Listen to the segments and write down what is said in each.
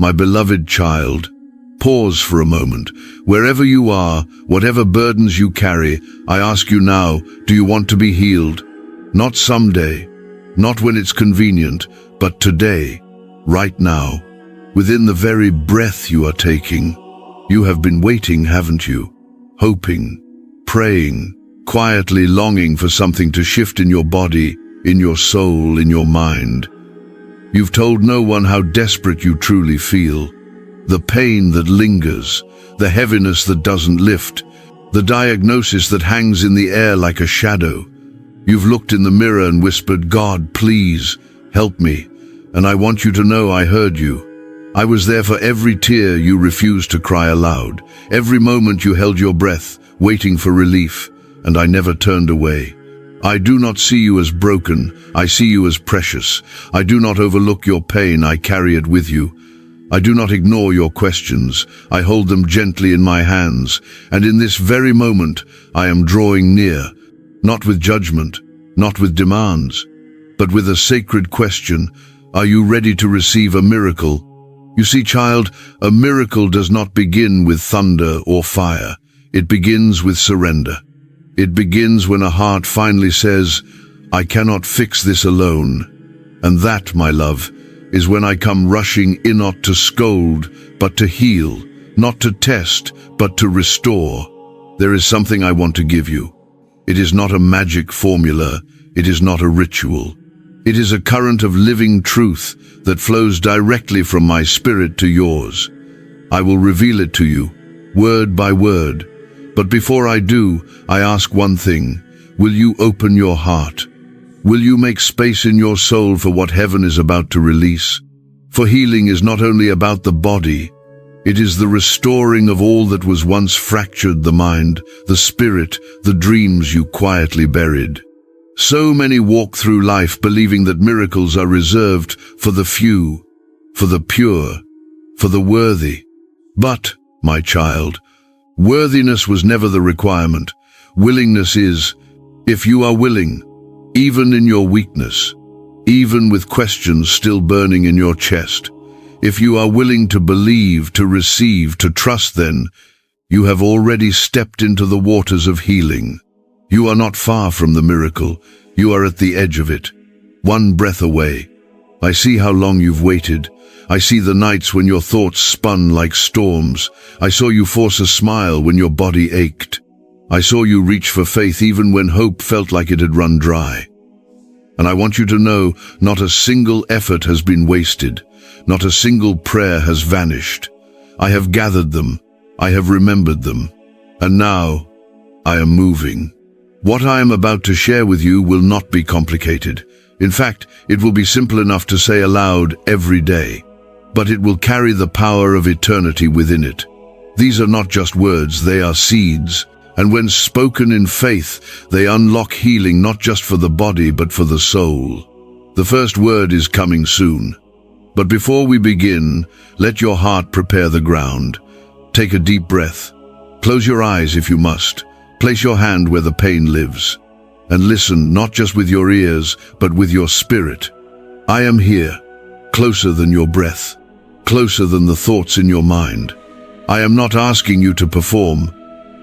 My beloved child, pause for a moment. Wherever you are, whatever burdens you carry, I ask you now, do you want to be healed? Not someday, not when it's convenient, but today, right now, within the very breath you are taking. You have been waiting, haven't you? Hoping, praying, quietly longing for something to shift in your body, in your soul, in your mind. You've told no one how desperate you truly feel. The pain that lingers, the heaviness that doesn't lift, the diagnosis that hangs in the air like a shadow. You've looked in the mirror and whispered, God, please, help me. And I want you to know I heard you. I was there for every tear you refused to cry aloud, every moment you held your breath, waiting for relief, and I never turned away. I do not see you as broken, I see you as precious. I do not overlook your pain, I carry it with you. I do not ignore your questions, I hold them gently in my hands, and in this very moment I am drawing near, not with judgment, not with demands, but with a sacred question. Are you ready to receive a miracle? You see, child, a miracle does not begin with thunder or fire. It begins with surrender. It begins when a heart finally says, I cannot fix this alone. And that, my love, is when I come rushing in, not to scold, but to heal, not to test, but to restore. There is something I want to give you. It is not a magic formula. It is not a ritual. It is a current of living truth that flows directly from my spirit to yours. I will reveal it to you, word by word. But before I do, I ask one thing. Will you open your heart? Will you make space in your soul for what heaven is about to release? For healing is not only about the body, it is the restoring of all that was once fractured: the mind, the spirit, the dreams you quietly buried. So many walk through life believing that miracles are reserved for the few, for the pure, for the worthy. But, my child, worthiness was never the requirement. Willingness is. If you are willing, even in your weakness, even with questions still burning in your chest, if you are willing to believe, to receive, to trust, then you have already stepped into the waters of healing. You are not far from the miracle. You are at the edge of it, one breath away. I see how long you've waited. I see the nights when your thoughts spun like storms. I saw you force a smile when your body ached. I saw you reach for faith even when hope felt like it had run dry. And I want you to know, not a single effort has been wasted. Not a single prayer has vanished. I have gathered them. I have remembered them. And now, I am moving. What I am about to share with you will not be complicated. In fact, it will be simple enough to say aloud every day. But it will carry the power of eternity within it. These are not just words, they are seeds. And when spoken in faith, they unlock healing not just for the body, but for the soul. The first word is coming soon. But before we begin, let your heart prepare the ground. Take a deep breath. Close your eyes if you must. Place your hand where the pain lives. And listen, not just with your ears, but with your spirit. I am here, closer than your breath, closer than the thoughts in your mind. I am not asking you to perform.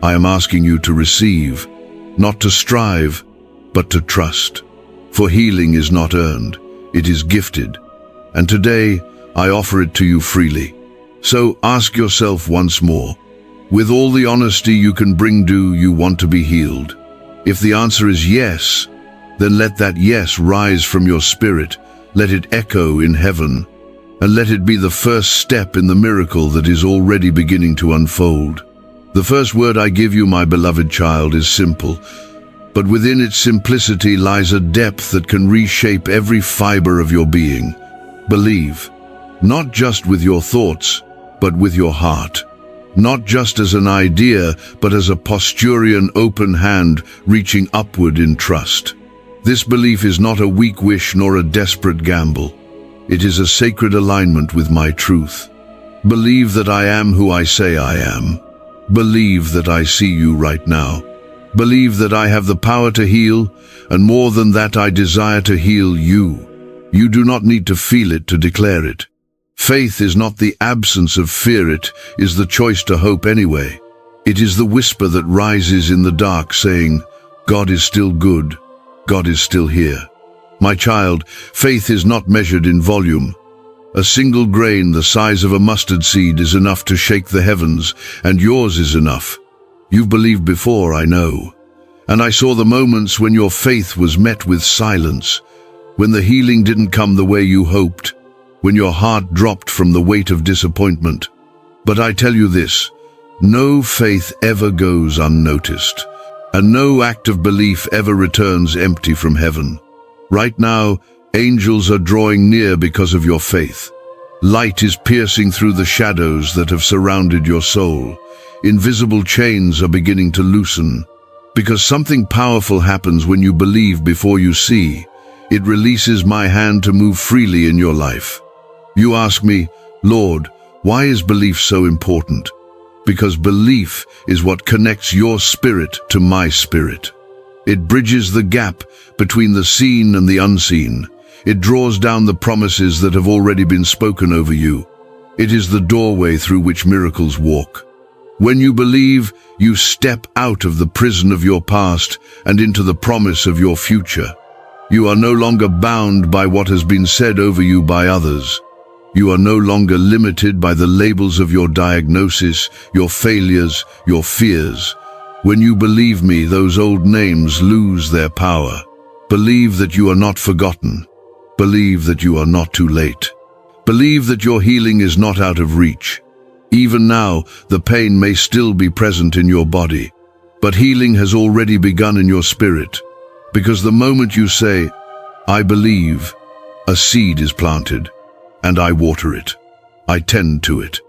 I am asking you to receive, not to strive, but to trust. For healing is not earned, it is gifted. And today, I offer it to you freely. So ask yourself once more, with all the honesty you can bring, do you want to be healed? If the answer is yes, then let that yes rise from your spirit, let it echo in heaven, and let it be the first step in the miracle that is already beginning to unfold. The first word I give you, my beloved child, is simple, but within its simplicity lies a depth that can reshape every fiber of your being. Believe, not just with your thoughts, but with your heart. Not just as an idea, but as a Posturian open hand reaching upward in trust. This belief is not a weak wish nor a desperate gamble. It is a sacred alignment with my truth. Believe that I am who I say I am. Believe that I see you right now. Believe that I have the power to heal, and more than that, I desire to heal you. You do not need to feel it to declare it. Faith is not the absence of fear, it is the choice to hope anyway. It is the whisper that rises in the dark saying, God is still good, God is still here. My child, faith is not measured in volume. A single grain the size of a mustard seed is enough to shake the heavens, and yours is enough. You've believed before, I know. And I saw the moments when your faith was met with silence, when the healing didn't come the way you hoped, when your heart dropped from the weight of disappointment. But I tell you this, no faith ever goes unnoticed, and no act of belief ever returns empty from heaven. Right now, angels are drawing near because of your faith. Light is piercing through the shadows that have surrounded your soul. Invisible chains are beginning to loosen. Because something powerful happens when you believe before you see. It releases my hand to move freely in your life. You ask me, Lord, why is belief so important? Because belief is what connects your spirit to my spirit. It bridges the gap between the seen and the unseen. It draws down the promises that have already been spoken over you. It is the doorway through which miracles walk. When you believe, you step out of the prison of your past and into the promise of your future. You are no longer bound by what has been said over you by others. You are no longer limited by the labels of your diagnosis, your failures, your fears. When you believe me, those old names lose their power. Believe that you are not forgotten. Believe that you are not too late. Believe that your healing is not out of reach. Even now, the pain may still be present in your body, but healing has already begun in your spirit. Because the moment you say, I believe, a seed is planted, and I water it. I tend to it.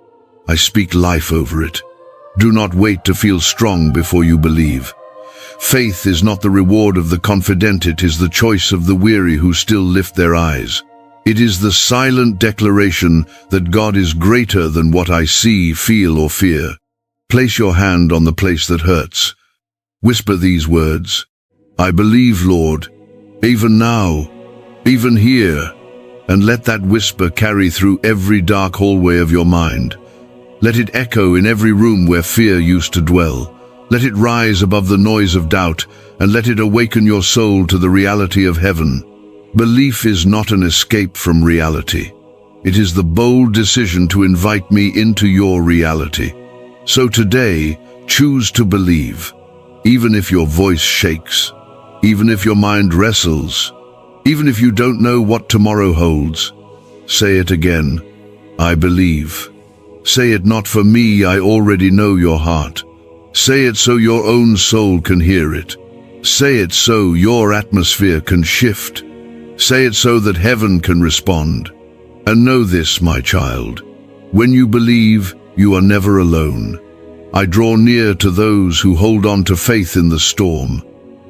I speak life over it. Do not wait to feel strong before you believe. Faith is not the reward of the confident, it is the choice of the weary who still lift their eyes. It is the silent declaration that God is greater than what I see, feel, or fear. Place your hand on the place that hurts. Whisper these words, I believe, Lord, even now, even here, and let that whisper carry through every dark hallway of your mind. Let it echo in every room where fear used to dwell. Let it rise above the noise of doubt, and let it awaken your soul to the reality of heaven. Belief is not an escape from reality. It is the bold decision to invite me into your reality. So today, choose to believe, even if your voice shakes, even if your mind wrestles, even if you don't know what tomorrow holds. Say it again, I believe. Say it not for me, I already know your heart. Say it so your own soul can hear it. Say it so your atmosphere can shift. Say it so that heaven can respond. And know this, my child, when you believe, you are never alone. I draw near to those who hold on to faith in the storm.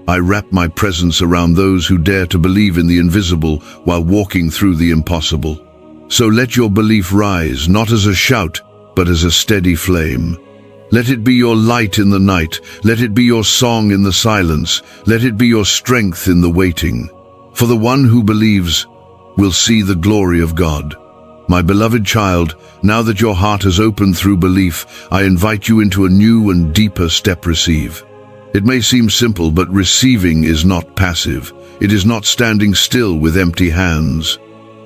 I wrap my presence around those who dare to believe in the invisible while walking through the impossible. So let your belief rise, not as a shout, but as a steady flame. Let it be your light in the night. Let it be your song in the silence. Let it be your strength in the waiting. For the one who believes will see the glory of God. My beloved child, now that your heart has opened through belief, I invite you into a new and deeper step. Receive. It may seem simple, but receiving is not passive. It is not standing still with empty hands.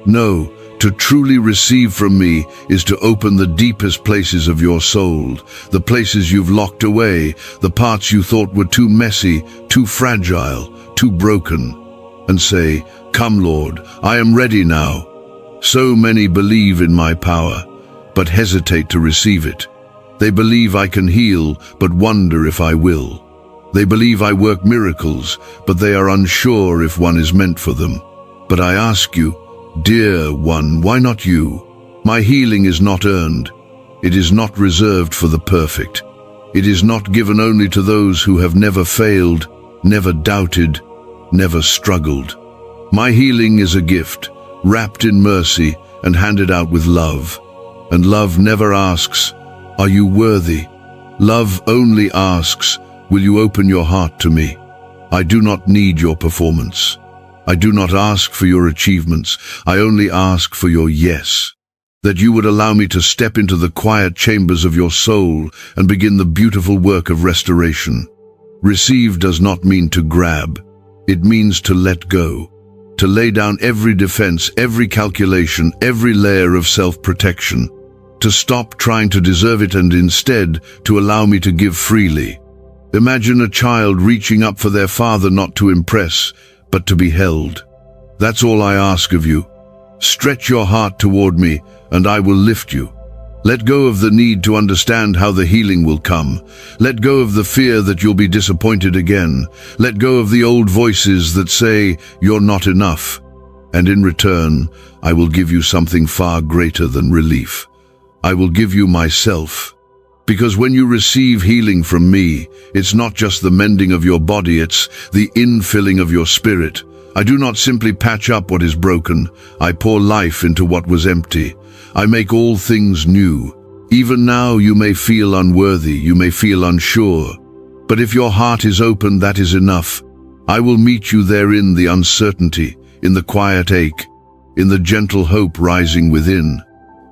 No, to truly receive from me is to open the deepest places of your soul, the places you've locked away, the parts you thought were too messy, too fragile, too broken, and say, Come, Lord, I am ready now. So many believe in my power, but hesitate to receive it. They believe I can heal, but wonder if I will. They believe I work miracles, but they are unsure if one is meant for them. But I ask you, dear one, why not you? My healing is not earned. It is not reserved for the perfect. It is not given only to those who have never failed, never doubted, never struggled. My healing is a gift, wrapped in mercy and handed out with love. And love never asks, Are you worthy? Love only asks, Will you open your heart to me? I do not need your performance. I do not ask for your achievements. I only ask for your yes. that you would allow me to step into the quiet chambers of your soul and begin the beautiful work of restoration. Receive does not mean to grab. It means to let go, to lay down every defense, every calculation, every layer of self-protection, to stop trying to deserve it and instead to allow me to give freely. Imagine a child reaching up for their father, not to impress, but to be held. That's all I ask of you. Stretch your heart toward me, and I will lift you. Let go of the need to understand how the healing will come. Let go of the fear that you'll be disappointed again. Let go of the old voices that say you're not enough. And in return, I will give you something far greater than relief. I will give you myself. Because when you receive healing from me, it's not just the mending of your body, it's the infilling of your spirit. I do not simply patch up what is broken. I pour life into what was empty. I make all things new. Even now you may feel unworthy, you may feel unsure. But if your heart is open, that is enough. I will meet you therein, the uncertainty, in the quiet ache, in the gentle hope rising within.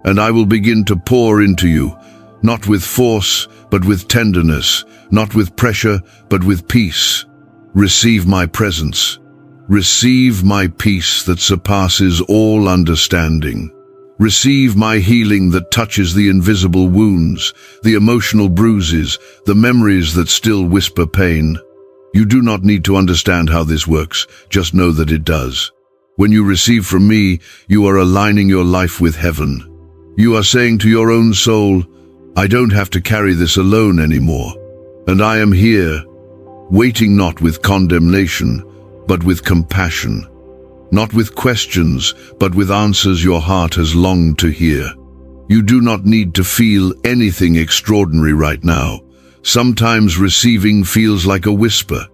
And I will begin to pour into you, not with force, but with tenderness, not with pressure, but with peace. Receive my presence. Receive my peace that surpasses all understanding. Receive my healing that touches the invisible wounds, the emotional bruises, the memories that still whisper pain. You do not need to understand how this works, just know that it does. When you receive from me, you are aligning your life with heaven. You are saying to your own soul, I don't have to carry this alone anymore. And I am here, waiting not with condemnation, but with compassion. Not with questions, but with answers your heart has longed to hear. You do not need to feel anything extraordinary right now. Sometimes receiving feels like a whisper.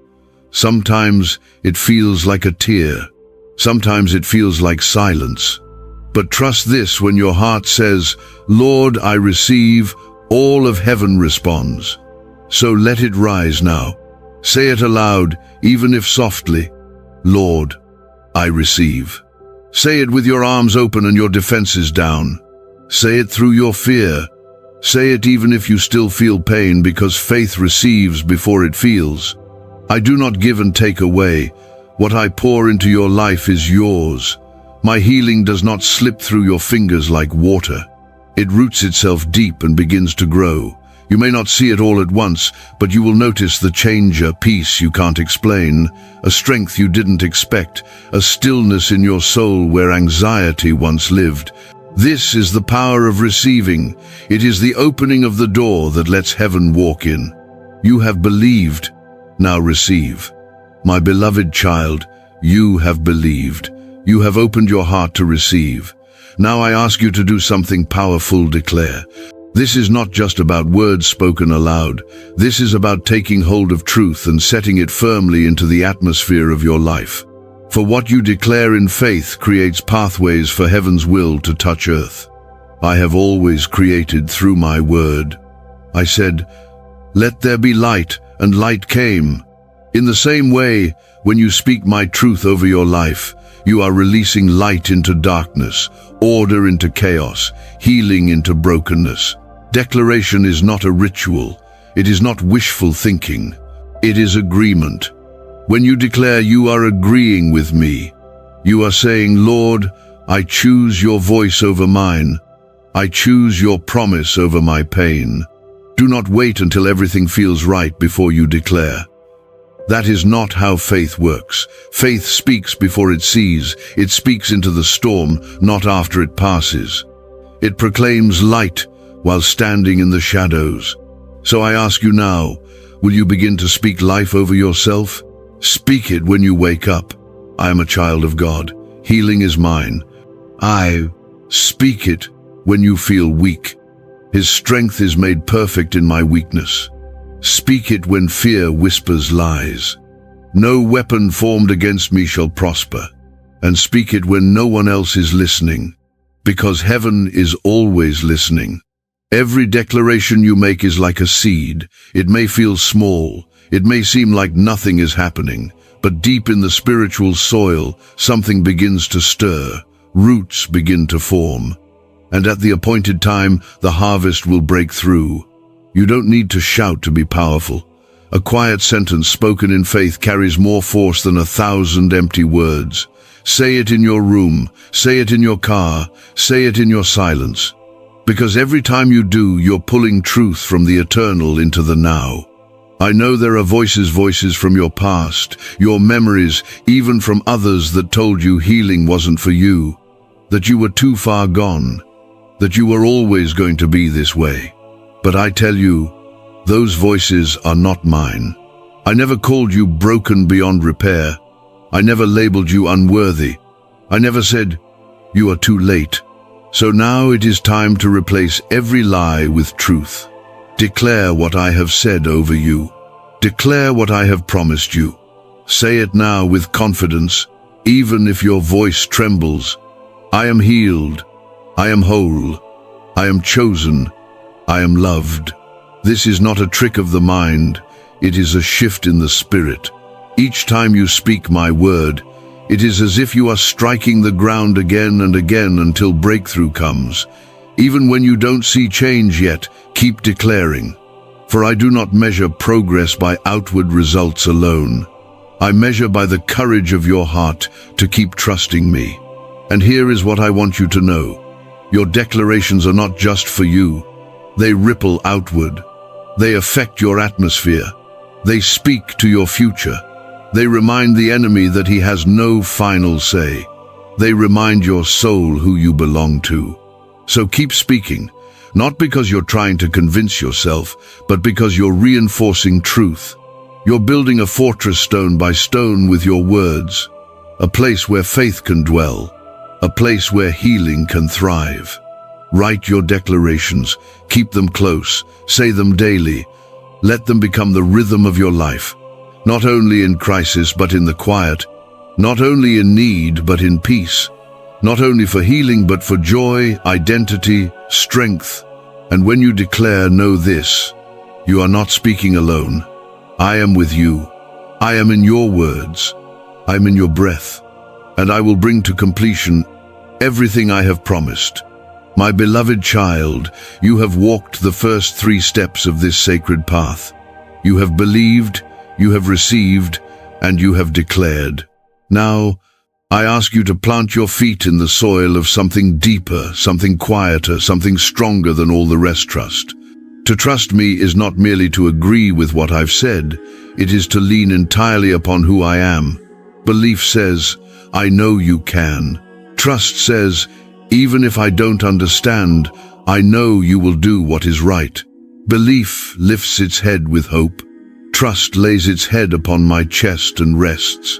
Sometimes it feels like a tear. Sometimes it feels like silence. But trust this: when your heart says, Lord, I receive, all of heaven responds. So let it rise now. Say it aloud, even if softly. Lord, I receive. Say it with your arms open and your defenses down. Say it through your fear. Say it even if you still feel pain, because faith receives before it feels. I do not give and take away. What I pour into your life is yours. My healing does not slip through your fingers like water. It roots itself deep and begins to grow. You may not see it all at once, but you will notice the change, a peace you can't explain, a strength you didn't expect, a stillness in your soul where anxiety once lived. This is the power of receiving. It is the opening of the door that lets heaven walk in. You have believed. Now receive. My beloved child, you have believed. You have opened your heart to receive. Now I ask you to do something powerful. Declare. This is not just about words spoken aloud. This is about taking hold of truth and setting it firmly into the atmosphere of your life. For what you declare in faith creates pathways for heaven's will to touch earth. I have always created through my word. I said, let there be light, and light came. In the same way, when you speak my truth over your life, you are releasing light into darkness, order into chaos, healing into brokenness. Declaration is not a ritual. It is not wishful thinking. It is agreement. When you declare, you are agreeing with me. You are saying, Lord, I choose your voice over mine. I choose your promise over my pain. Do not wait until everything feels right before you declare. That is not how faith works. Faith speaks before it sees. It speaks into the storm, not after it passes. It proclaims light while standing in the shadows. So I ask you now, will you begin to speak life over yourself? Speak it when you wake up. I am a child of God. Healing is mine. I speak it when you feel weak. His strength is made perfect in my weakness. Speak it when fear whispers lies. No weapon formed against me shall prosper. And speak it when no one else is listening, because heaven is always listening. Every declaration you make is like a seed. It may feel small. It may seem like nothing is happening, but deep in the spiritual soil, something begins to stir. Roots begin to form. And at the appointed time, the harvest will break through. You don't need to shout to be powerful. A quiet sentence spoken in faith carries more force than 1,000 empty words. Say it in your room, say it in your car, say it in your silence. Because every time you do, you're pulling truth from the eternal into the now. I know there are voices from your past, your memories, even from others that told you healing wasn't for you, that you were too far gone, that you were always going to be this way. But I tell you, those voices are not mine. I never called you broken beyond repair. I never labeled you unworthy. I never said, you are too late. So now it is time to replace every lie with truth. Declare what I have said over you. Declare what I have promised you. Say it now with confidence, even if your voice trembles. I am healed. I am whole. I am chosen. I am loved. This is not a trick of the mind. It is a shift in the spirit. Each time you speak my word, it is as if you are striking the ground again and again until breakthrough comes. Even when you don't see change yet, keep declaring. For I do not measure progress by outward results alone. I measure by the courage of your heart to keep trusting me. And here is what I want you to know. Your declarations are not just for you. They ripple outward. They affect your atmosphere. They speak to your future. They remind the enemy that he has no final say. They remind your soul who you belong to. So keep speaking, not because you're trying to convince yourself, but because you're reinforcing truth. You're building a fortress stone by stone with your words, a place where faith can dwell, a place where healing can thrive. Write your declarations, keep them close, say them daily. Let them become the rhythm of your life, not only in crisis but in the quiet, not only in need but in peace, not only for healing but for joy, identity, strength. And when you declare, know this, you are not speaking alone. I am with you. I am in your words. I am in your breath. And I will bring to completion everything I have promised. My beloved child, you have walked the first 3 steps of this sacred path. You have believed, you have received, and you have declared. Now, I ask you to plant your feet in the soil of something deeper, something quieter, something stronger than all the rest trust. To trust me is not merely to agree with what I've said, it is to lean entirely upon who I am. Belief says, I know you can. Trust says, even if I don't understand, I know you will do what is right. Belief lifts its head with hope. Trust lays its head upon my chest and rests.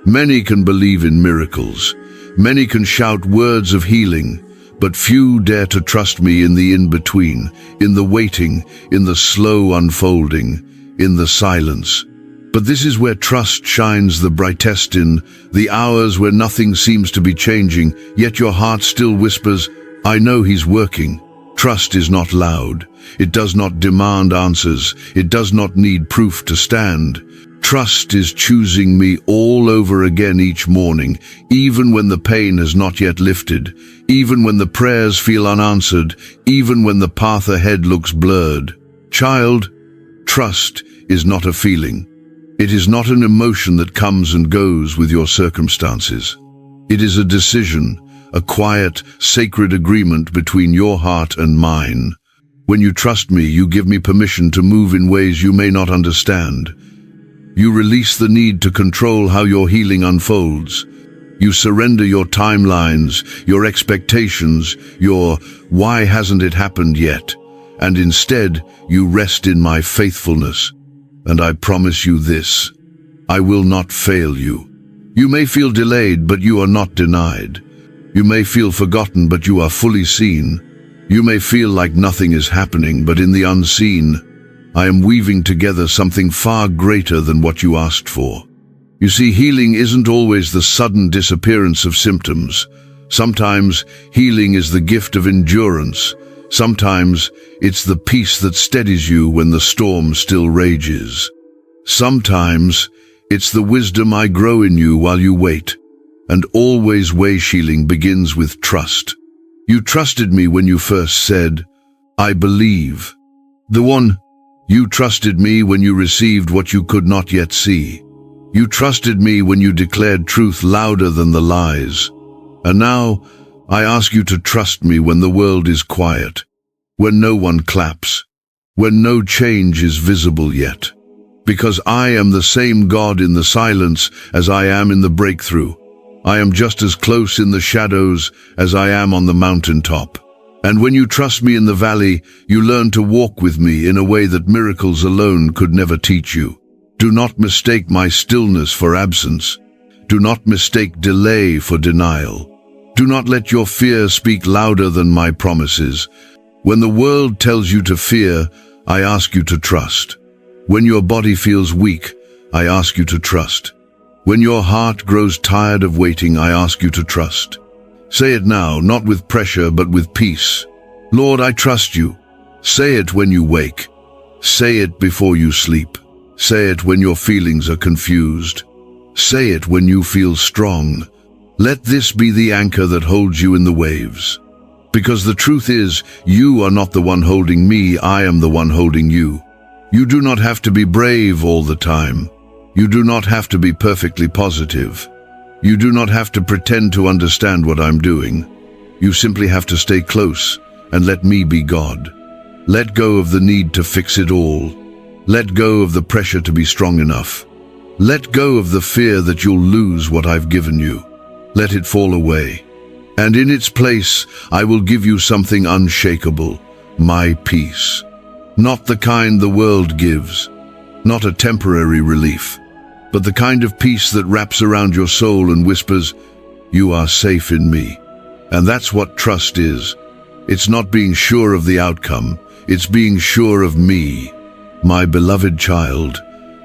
Many can believe in miracles. Many can shout words of healing, but few dare to trust me in the in-between, in the waiting, in the slow unfolding, in the silence. But this is where trust shines the brightest, in the hours where nothing seems to be changing, yet your heart still whispers, I know he's working. Trust is not loud. It does not demand answers. It does not need proof to stand. Trust is choosing me all over again each morning, even when the pain has not yet lifted, even when the prayers feel unanswered, even when the path ahead looks blurred. Child, trust is not a feeling. It is not an emotion that comes and goes with your circumstances. It is a decision, a quiet, sacred agreement between your heart and mine. When you trust me, you give me permission to move in ways you may not understand. You release the need to control how your healing unfolds. You surrender your timelines, your expectations, your why hasn't it happened yet? And instead, you rest in my faithfulness. And I promise you this, I will not fail you. You may feel delayed, but you are not denied. You may feel forgotten, but you are fully seen. You may feel like nothing is happening, but in the unseen, I am weaving together something far greater than what you asked for. You see, healing isn't always the sudden disappearance of symptoms. Sometimes healing is the gift of endurance. Sometimes it's the peace that steadies you when the storm still rages. Sometimes it's the wisdom I grow in you while you wait. And always way healing begins with trust. You trusted me when you first said, I believe. The one, you trusted me when you received what you could not yet see. You trusted me when you declared truth louder than the lies. And now, I ask you to trust me when the world is quiet, when no one claps, when no change is visible yet. Because I am the same God in the silence as I am in the breakthrough. I am just as close in the shadows as I am on the mountaintop. And when you trust me in the valley, you learn to walk with me in a way that miracles alone could never teach you. Do not mistake my stillness for absence. Do not mistake delay for denial. Do not let your fear speak louder than my promises. When the world tells you to fear, I ask you to trust. When your body feels weak, I ask you to trust. When your heart grows tired of waiting, I ask you to trust. Say it now, not with pressure, but with peace. Lord, I trust you. Say it when you wake. Say it before you sleep. Say it when your feelings are confused. Say it when you feel strong. Let this be the anchor that holds you in the waves. Because the truth is, you are not the one holding me, I am the one holding you. You do not have to be brave all the time. You do not have to be perfectly positive. You do not have to pretend to understand what I'm doing. You simply have to stay close and let me be God. Let go of the need to fix it all. Let go of the pressure to be strong enough. Let go of the fear that you'll lose what I've given you. Let it fall away. And in its place, I will give you something unshakable, my peace. Not the kind the world gives, not a temporary relief, but the kind of peace that wraps around your soul and whispers, you are safe in me. And that's what trust is. It's not being sure of the outcome, it's being sure of me. My beloved child,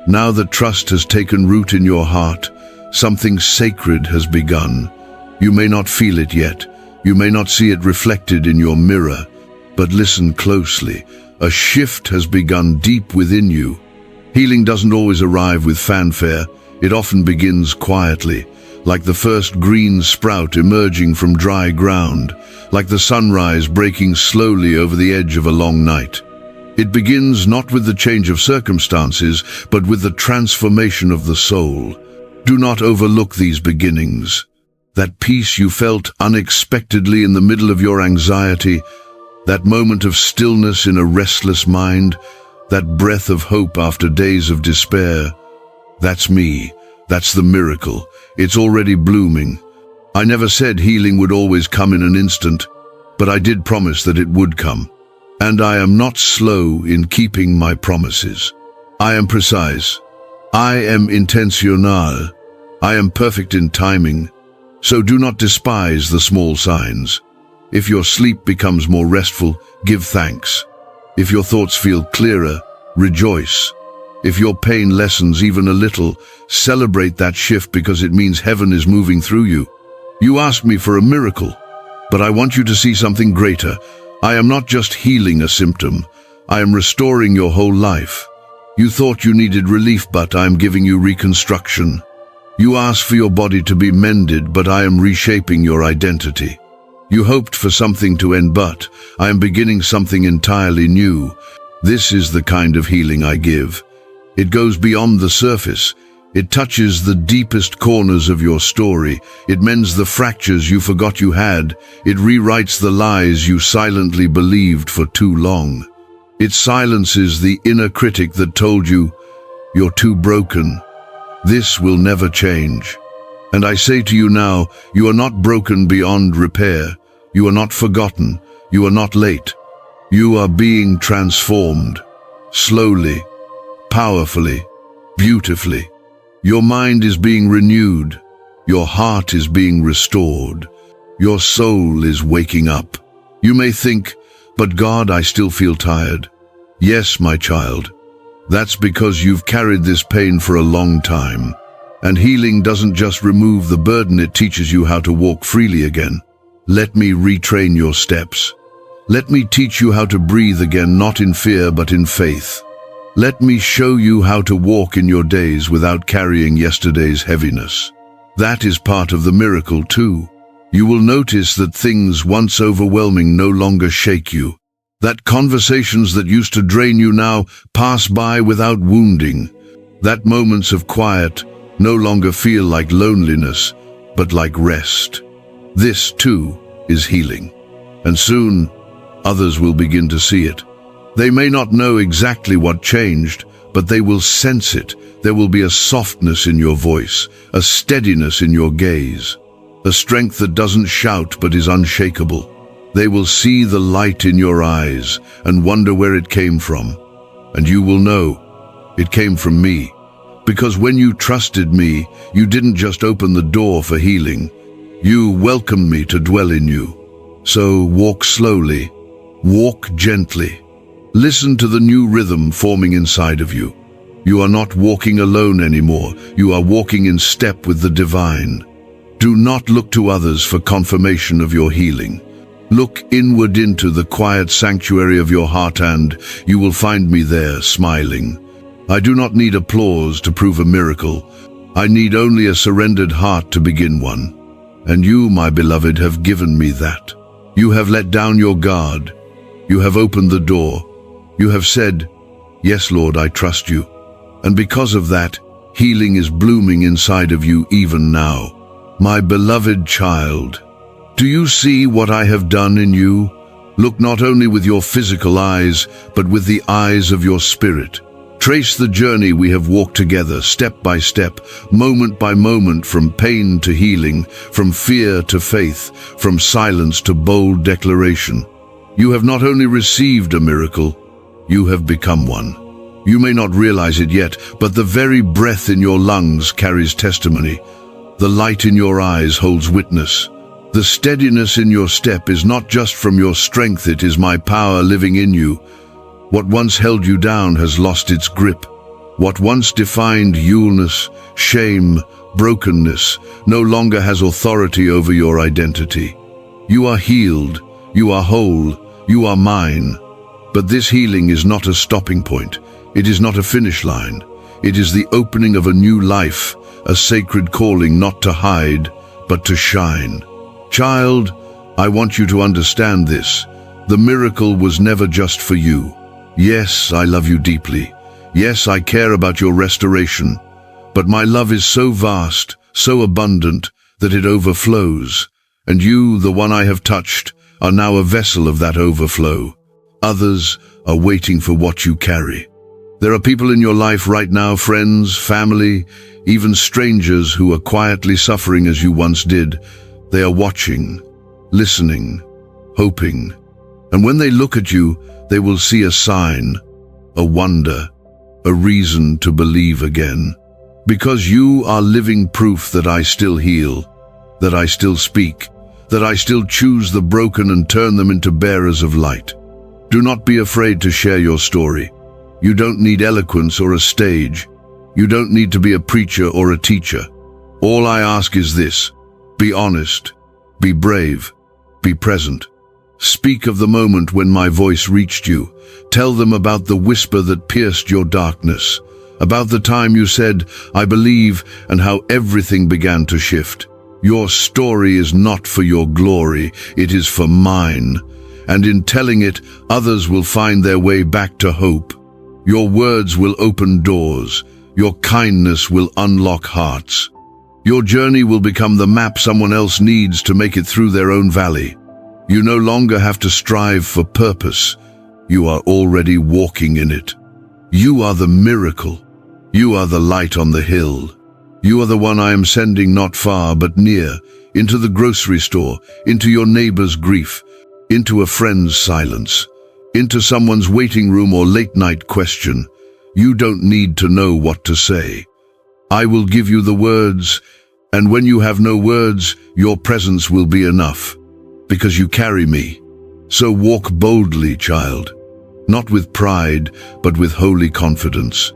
now that trust has taken root in your heart, something sacred has begun. You may not feel it yet, you may not see it reflected in your mirror, but listen closely. A shift has begun deep within you. Healing doesn't always arrive with fanfare. It often begins quietly, like the first green sprout emerging from dry ground, like the sunrise breaking slowly over the edge of a long night. It begins not with the change of circumstances, but with the transformation of the soul. Do not overlook these beginnings. That peace you felt unexpectedly in the middle of your anxiety, that moment of stillness in a restless mind, that breath of hope after days of despair. That's me. That's the miracle. It's already blooming. I never said healing would always come in an instant, but I did promise that it would come. And I am not slow in keeping my promises. I am precise. I am intentional. I am perfect in timing. So do not despise the small signs. If your sleep becomes more restful, give thanks. If your thoughts feel clearer, rejoice. If your pain lessens even a little, celebrate that shift because it means heaven is moving through you. You ask me for a miracle, but I want you to see something greater. I am not just healing a symptom. I am restoring your whole life. You thought you needed relief, but I am giving you reconstruction. You asked for your body to be mended, but I am reshaping your identity. You hoped for something to end, but I am beginning something entirely new. This is the kind of healing I give. It goes beyond the surface. It touches the deepest corners of your story. It mends the fractures you forgot you had. It rewrites the lies you silently believed for too long. It silences the inner critic that told you, you're too broken. This will never change. And I say to you now, you are not broken beyond repair. You are not forgotten. You are not late. You are being transformed. Slowly, powerfully, beautifully. Your mind is being renewed. Your heart is being restored. Your soul is waking up. You may think, but God, I still feel tired. Yes, my child. That's because you've carried this pain for a long time. And healing doesn't just remove the burden, it teaches you how to walk freely again. Let me retrain your steps. Let me teach you how to breathe again, not in fear, but in faith. Let me show you how to walk in your days without carrying yesterday's heaviness. That is part of the miracle too. You will notice that things once overwhelming no longer shake you, that conversations that used to drain you now pass by without wounding, that moments of quiet no longer feel like loneliness, but like rest. This, too, is healing. And soon, others will begin to see it. They may not know exactly what changed, but they will sense it. There will be a softness in your voice, a steadiness in your gaze, a strength that doesn't shout but is unshakable. They will see the light in your eyes and wonder where it came from. And you will know it came from me. Because when you trusted me, you didn't just open the door for healing. You welcomed me to dwell in you. So walk slowly, walk gently. Listen to the new rhythm forming inside of you. You are not walking alone anymore. You are walking in step with the divine. Do not look to others for confirmation of your healing. Look inward into the quiet sanctuary of your heart and you will find me there, smiling. I do not need applause to prove a miracle. I need only a surrendered heart to begin one. And you, my beloved, have given me that. You have let down your guard. You have opened the door. You have said, "Yes, Lord, I trust you." And because of that, healing is blooming inside of you even now. My beloved child, do you see what I have done in you? Look not only with your physical eyes, but with the eyes of your spirit. Trace the journey we have walked together, step by step, moment by moment, from pain to healing, from fear to faith, from silence to bold declaration. You have not only received a miracle, you have become one. You may not realize it yet, but the very breath in your lungs carries testimony. The light in your eyes holds witness. The steadiness in your step is not just from your strength, it is my power living in you. What once held you down has lost its grip. What once defined you'llness, shame, brokenness, no longer has authority over your identity. You are healed, you are whole, you are mine. But this healing is not a stopping point. It is not a finish line. It is the opening of a new life, a sacred calling not to hide, but to shine. Child, I want you to understand this. The miracle was never just for you. Yes, I love you deeply. Yes, I care about your restoration. But my love is so vast, so abundant, that it overflows. And you, the one I have touched, are now a vessel of that overflow. Others are waiting for what you carry. There are people in your life right now, friends, family, even strangers who are quietly suffering as you once did. They are watching, listening, hoping. And when they look at you, they will see a sign, a wonder, a reason to believe again. Because you are living proof that I still heal, that I still speak, that I still choose the broken and turn them into bearers of light. Do not be afraid to share your story. You don't need eloquence or a stage. You don't need to be a preacher or a teacher. All I ask is this: be honest, be brave, be present. Speak of the moment when my voice reached you. Tell them about the whisper that pierced your darkness, about the time you said, "I believe," and how everything began to shift. Your story is not for your glory, it is for mine. And in telling it, others will find their way back to hope. Your words will open doors. Your kindness will unlock hearts. Your journey will become the map someone else needs to make it through their own valley. You no longer have to strive for purpose. You are already walking in it. You are the miracle. You are the light on the hill. You are the one I am sending not far but near, into the grocery store, into your neighbor's grief, into a friend's silence, into someone's waiting room or late-night question. You don't need to know what to say. I will give you the words, and when you have no words, your presence will be enough, because you carry me. So walk boldly, child, not with pride, but with holy confidence,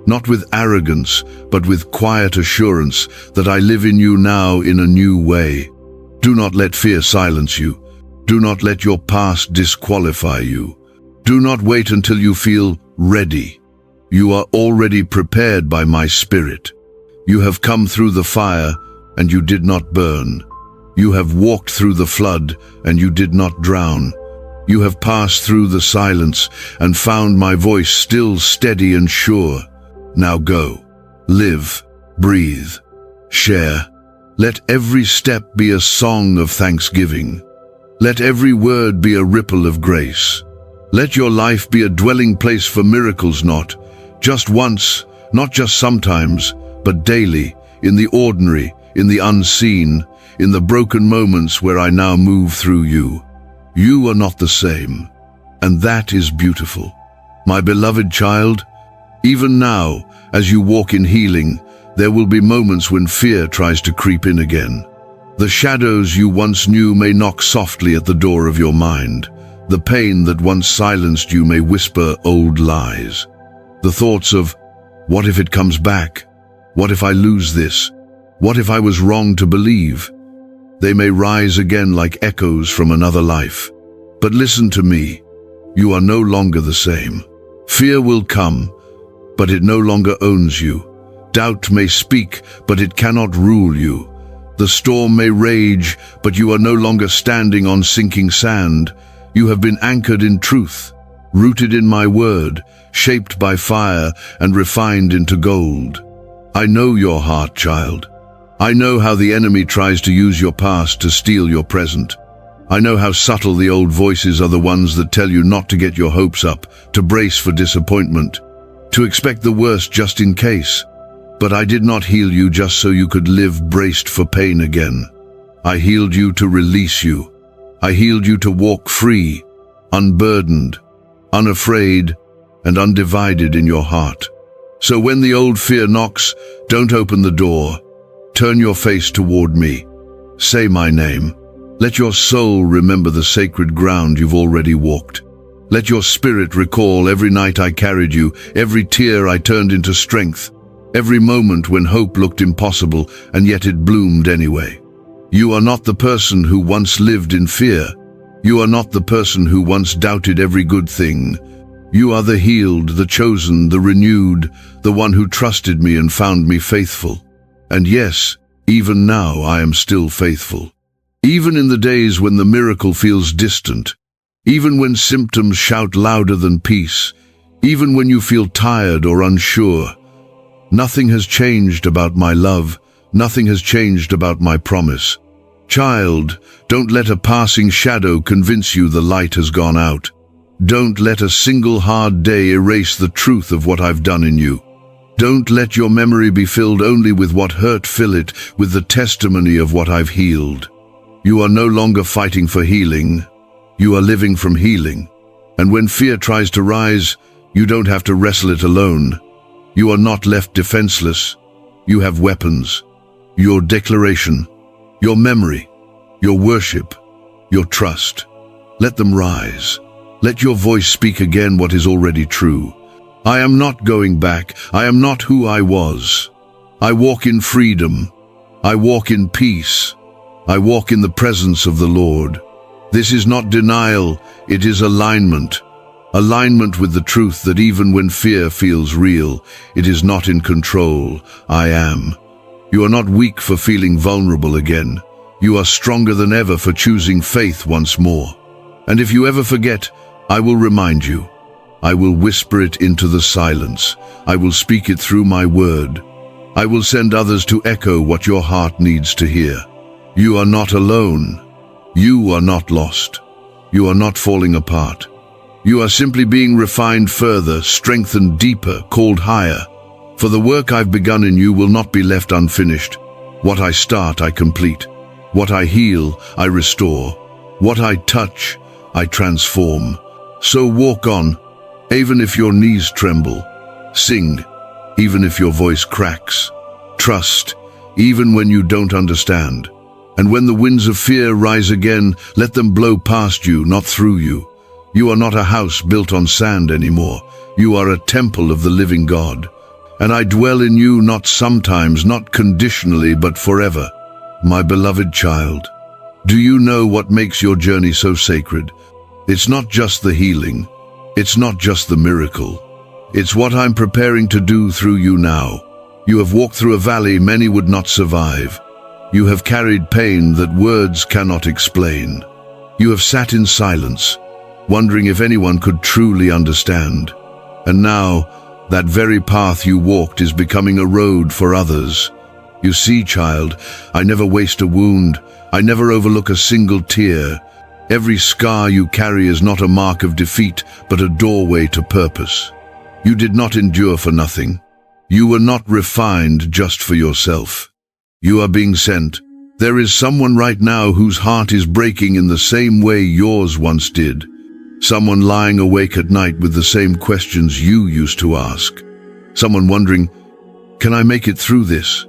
not with arrogance, but with quiet assurance that I live in you now in a new way. Do not let fear silence you. Do not let your past disqualify you. Do not wait until you feel ready. You are already prepared by my Spirit. You have come through the fire, and you did not burn. You have walked through the flood, and you did not drown. You have passed through the silence, and found my voice still steady and sure. Now go, live, breathe, share. Let every step be a song of thanksgiving. Let every word be a ripple of grace. Let your life be a dwelling place for miracles, not just once, not just sometimes, but daily, in the ordinary, in the unseen, in the broken moments where I now move through you. You are not the same, and that is beautiful. My beloved child, even now, as you walk in healing, there will be moments when fear tries to creep in again. The shadows you once knew may knock softly at the door of your mind. The pain that once silenced you may whisper old lies. The thoughts of, what if it comes back? What if I lose this? What if I was wrong to believe? They may rise again like echoes from another life. But listen to me. You are no longer the same. Fear will come, but it no longer owns you. Doubt may speak, but it cannot rule you. The storm may rage, but you are no longer standing on sinking sand. You have been anchored in truth, rooted in my word, shaped by fire and refined into gold. I know your heart, child. I know how the enemy tries to use your past to steal your present. I know how subtle the old voices are, the ones that tell you not to get your hopes up, to brace for disappointment, to expect the worst just in case. But I did not heal you just so you could live braced for pain again. I healed you to release you. I healed you to walk free, unburdened, unafraid, and undivided in your heart. So when the old fear knocks, don't open the door. Turn your face toward me. Say my name. Let your soul remember the sacred ground you've already walked. Let your spirit recall every night I carried you, every tear I turned into strength, every moment when hope looked impossible and yet it bloomed anyway. You are not the person who once lived in fear. You are not the person who once doubted every good thing. You are the healed, the chosen, the renewed, the one who trusted me and found me faithful. And yes, even now I am still faithful. Even in the days when the miracle feels distant, even when symptoms shout louder than peace, even when you feel tired or unsure, nothing has changed about my love. Nothing has changed about my promise. Child, don't let a passing shadow convince you the light has gone out. Don't let a single hard day erase the truth of what I've done in you. Don't let your memory be filled only with what hurt. Fill it with the testimony of what I've healed. You are no longer fighting for healing. You are living from healing. And when fear tries to rise, you don't have to wrestle it alone. You are not left defenseless. You have weapons. Your declaration, your memory, your worship, your trust. Let them rise. Let your voice speak again what is already true. I am not going back. I am not who I was. I walk in freedom. I walk in peace. I walk in the presence of the Lord. This is not denial, it is alignment. Alignment with the truth that even when fear feels real, it is not in control. I am. You are not weak for feeling vulnerable again. You are stronger than ever for choosing faith once more. And if you ever forget, I will remind you. I will whisper it into the silence. I will speak it through my word. I will send others to echo what your heart needs to hear. You are not alone. You are not lost. You are not falling apart. You are simply being refined further, strengthened deeper, called higher. For the work I've begun in you will not be left unfinished. What I start, I complete. What I heal, I restore. What I touch, I transform. So walk on, even if your knees tremble. Sing, even if your voice cracks. Trust, even when you don't understand. And when the winds of fear rise again, let them blow past you, not through you. You are not a house built on sand anymore. You are a temple of the living God. And I dwell in you not sometimes, not conditionally, but forever. My beloved child, do you know what makes your journey so sacred? It's not just the healing. It's not just the miracle. It's what I'm preparing to do through you now. You have walked through a valley many would not survive. You have carried pain that words cannot explain. You have sat in silence, wondering if anyone could truly understand. And now, that very path you walked is becoming a road for others. You see, child, I never waste a wound. I never overlook a single tear. Every scar you carry is not a mark of defeat, but a doorway to purpose. You did not endure for nothing. You were not refined just for yourself. You are being sent. There is someone right now whose heart is breaking in the same way yours once did. Someone lying awake at night with the same questions you used to ask. Someone wondering, can I make it through this?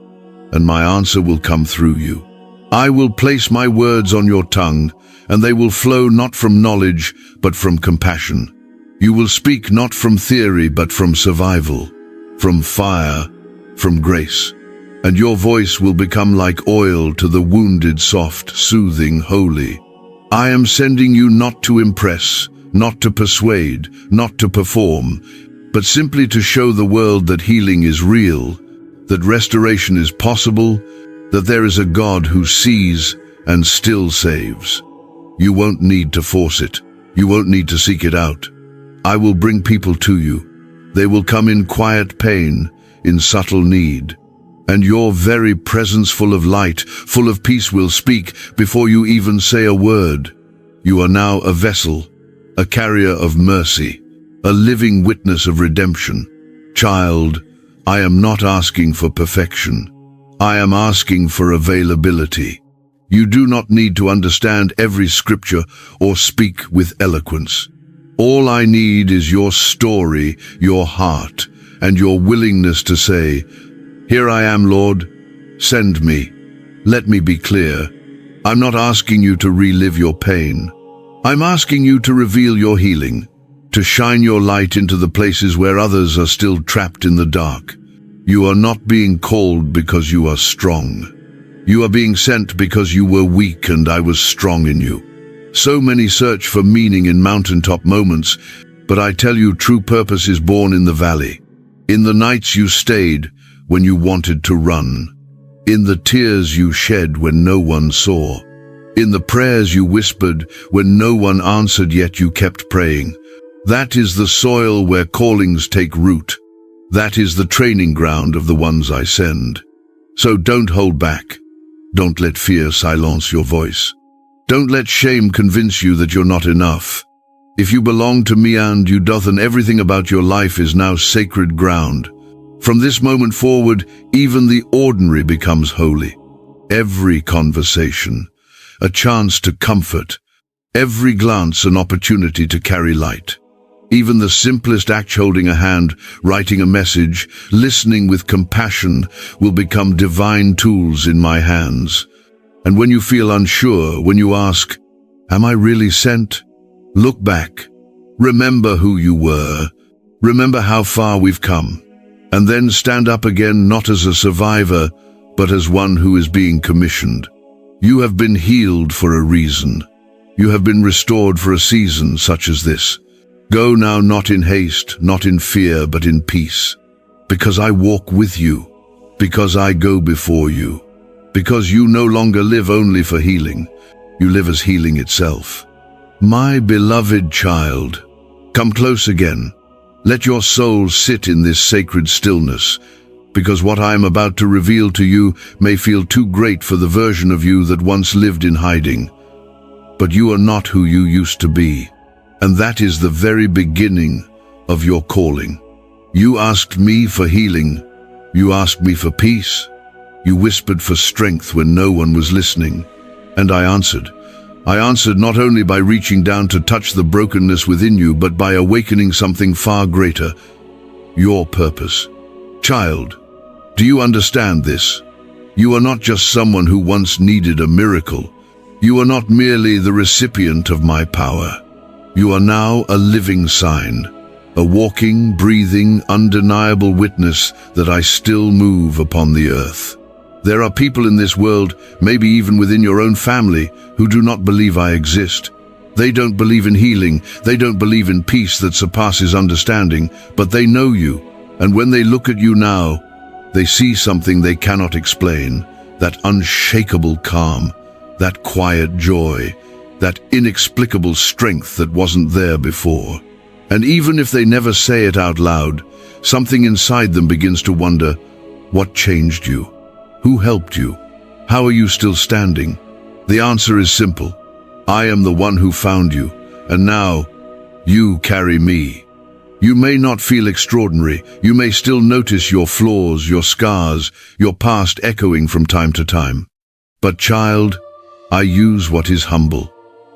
And my answer will come through you. I will place my words on your tongue, and they will flow not from knowledge, but from compassion. You will speak not from theory, but from survival, from fire, from grace. And your voice will become like oil to the wounded, soft, soothing, holy. I am sending you not to impress, not to persuade, not to perform, but simply to show the world that healing is real, that restoration is possible, that there is a God who sees and still saves. You won't need to force it. You won't need to seek it out. I will bring people to you. They will come in quiet pain, in subtle need. And your very presence, full of light, full of peace, will speak before you even say a word. You are now a vessel, a carrier of mercy, a living witness of redemption. Child, I am not asking for perfection. I am asking for availability. You do not need to understand every scripture or speak with eloquence. All I need is your story, your heart, and your willingness to say, here I am, Lord, send me. Let me be clear. I'm not asking you to relive your pain. I'm asking you to reveal your healing, to shine your light into the places where others are still trapped in the dark. You are not being called because you are strong. You are being sent because you were weak and I was strong in you. So many search for meaning in mountaintop moments, but I tell you, true purpose is born in the valley. In the nights you stayed when you wanted to run. In the tears you shed when no one saw. In the prayers you whispered when no one answered, yet you kept praying. That is the soil where callings take root. That is the training ground of the ones I send. So don't hold back. Don't let fear silence your voice. Don't let shame convince you that you're not enough. If you belong to me and you doth, everything about your life is now sacred ground. From this moment forward, even the ordinary becomes holy. Every conversation, a chance to comfort. Every glance, an opportunity to carry light. Even the simplest act, holding a hand, writing a message, listening with compassion, will become divine tools in my hands. And when you feel unsure, when you ask, am I really sent? Look back. Remember who you were. Remember how far we've come. And then stand up again, not as a survivor, but as one who is being commissioned. You have been healed for a reason. You have been restored for a season such as this. Go now, not in haste, not in fear, but in peace. Because I walk with you. Because I go before you. Because you no longer live only for healing. You live as healing itself. My beloved child, come close again. Let your soul sit in this sacred stillness, because what I am about to reveal to you may feel too great for the version of you that once lived in hiding. But you are not who you used to be, and that is the very beginning of your calling. You asked me for healing. You asked me for peace. You whispered for strength when no one was listening, and I answered. I answered not only by reaching down to touch the brokenness within you, but by awakening something far greater, your purpose. Child, do you understand this? You are not just someone who once needed a miracle. You are not merely the recipient of my power. You are now a living sign, a walking, breathing, undeniable witness that I still move upon the earth. There are people in this world, maybe even within your own family, who do not believe I exist. They don't believe in healing. They don't believe in peace that surpasses understanding, but they know you. And when they look at you now, they see something they cannot explain. that unshakable calm, that quiet joy, that inexplicable strength that wasn't there before. And even if they never say it out loud, something inside them begins to wonder, what changed you? Who helped you? How are you still standing? The answer is simple. I am the one who found you, and now you carry me. You may not feel extraordinary. You may still notice your flaws, your scars, your past echoing from time to time. But child, I use what is humble.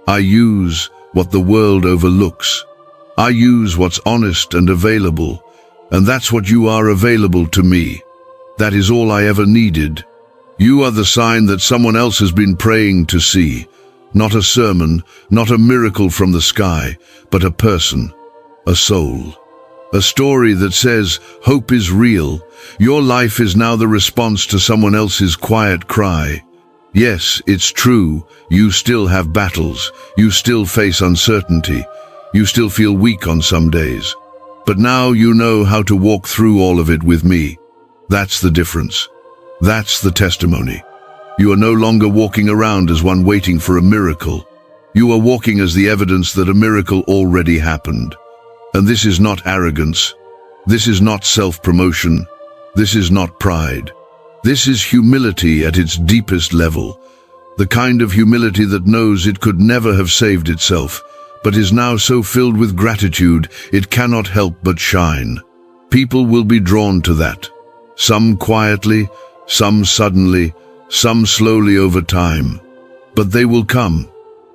I use what the world overlooks. I use what's honest and available, and that's what you are, available to me. That is all I ever needed. You are the sign that someone else has been praying to see. Not a sermon, not a miracle from the sky, but a person, a soul. A story that says, hope is real. Your life is now the response to someone else's quiet cry. Yes, it's true, you still have battles, you still face uncertainty, you still feel weak on some days. But now you know how to walk through all of it with me. That's the difference. That's the testimony. You are no longer walking around as one waiting for a miracle. You are walking as the evidence that a miracle already happened. And this is not arrogance. This is not self-promotion. This is not pride. This is humility at its deepest level. The kind of humility that knows it could never have saved itself, but is now so filled with gratitude it cannot help but shine. People will be drawn to that. Some quietly, some suddenly, some slowly over time. But they will come,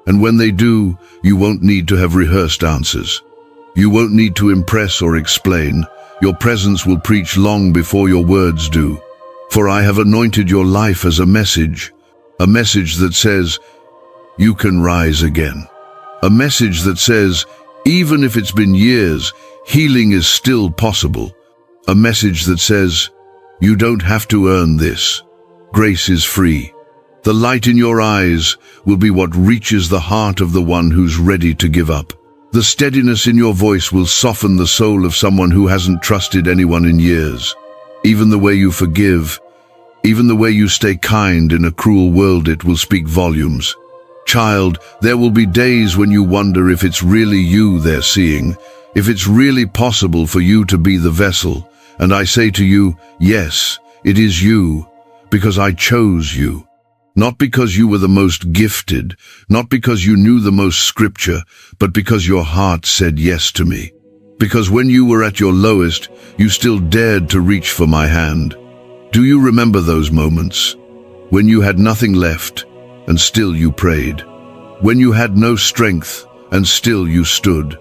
and when they do, you won't need to have rehearsed answers. You won't need to impress or explain. Your presence will preach long before your words do. For I have anointed your life as a message that says, you can rise again. A message that says, even if it's been years, healing is still possible. A message that says, you don't have to earn this. Grace is free. The light in your eyes will be what reaches the heart of the one who's ready to give up. The steadiness in your voice will soften the soul of someone who hasn't trusted anyone in years. Even the way you forgive, even the way you stay kind in a cruel world, it will speak volumes. Child, there will be days when you wonder if it's really you they're seeing, if it's really possible for you to be the vessel. And I say to you, yes, it is you, because I chose you. Not because you were the most gifted, not because you knew the most scripture, but because your heart said yes to me. Because when you were at your lowest, you still dared to reach for my hand. Do you remember those moments? When you had nothing left, and still you prayed. When you had no strength, and still you stood.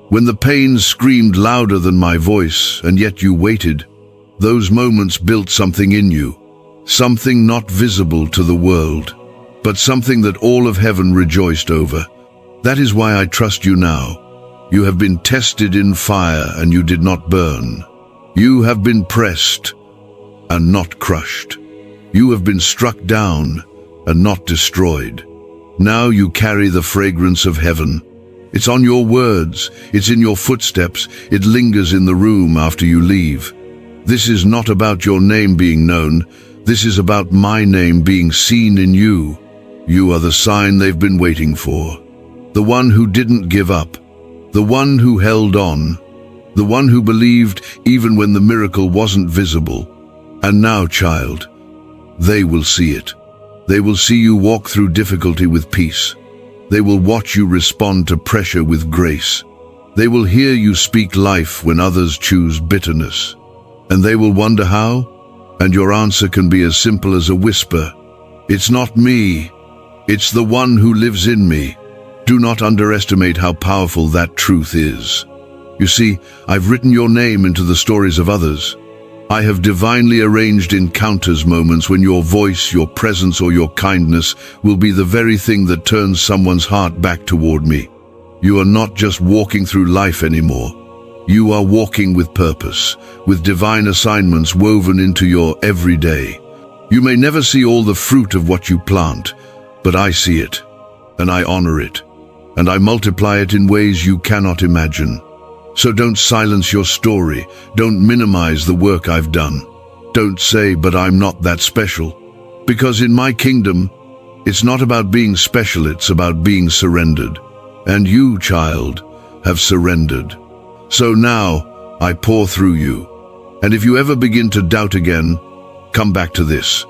When the pain screamed louder than my voice, and yet you waited. Those moments built something in you. Something not visible to the world, but something that all of heaven rejoiced over. That is why I trust you now. You have been tested in fire and you did not burn. You have been pressed and not crushed. You have been struck down and not destroyed. Now you carry the fragrance of heaven. It's on your words, it's in your footsteps, it lingers in the room after you leave. This is not about your name being known. This is about my name being seen in you. You are the sign they've been waiting for. The one who didn't give up. The one who held on. The one who believed even when the miracle wasn't visible. And now, child, they will see it. They will see you walk through difficulty with peace. They will watch you respond to pressure with grace. They will hear you speak life when others choose bitterness. And they will wonder how? And your answer can be as simple as a whisper. It's not me. It's the one who lives in me. Do not underestimate how powerful that truth is. You see, I've written your name into the stories of others. I have divinely arranged encounters, moments when your voice, your presence, or your kindness will be the very thing that turns someone's heart back toward me. You are not just walking through life anymore. You are walking with purpose, with divine assignments woven into your everyday. You may never see all the fruit of what you plant, but I see it, and I honor it, and I multiply it in ways you cannot imagine. So don't silence your story. Don't minimize the work I've done. Don't say, but I'm not that special. Because in my kingdom, it's not about being special, it's about being surrendered. And you, child, have surrendered. So now, I pour through you. And if you ever begin to doubt again, come back to this.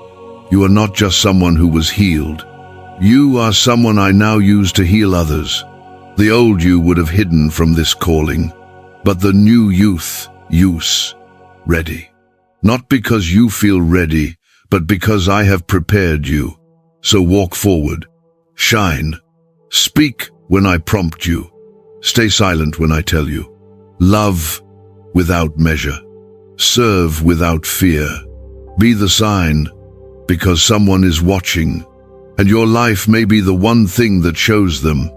You are not just someone who was healed. You are someone I now use to heal others. The old you would have hidden from this calling, but the new youth, ready. Not because you feel ready, but because I have prepared you. So walk forward, shine, speak when I prompt you, stay silent when I tell you, love without measure, serve without fear, be the sign, because someone is watching, and your life may be the one thing that shows them.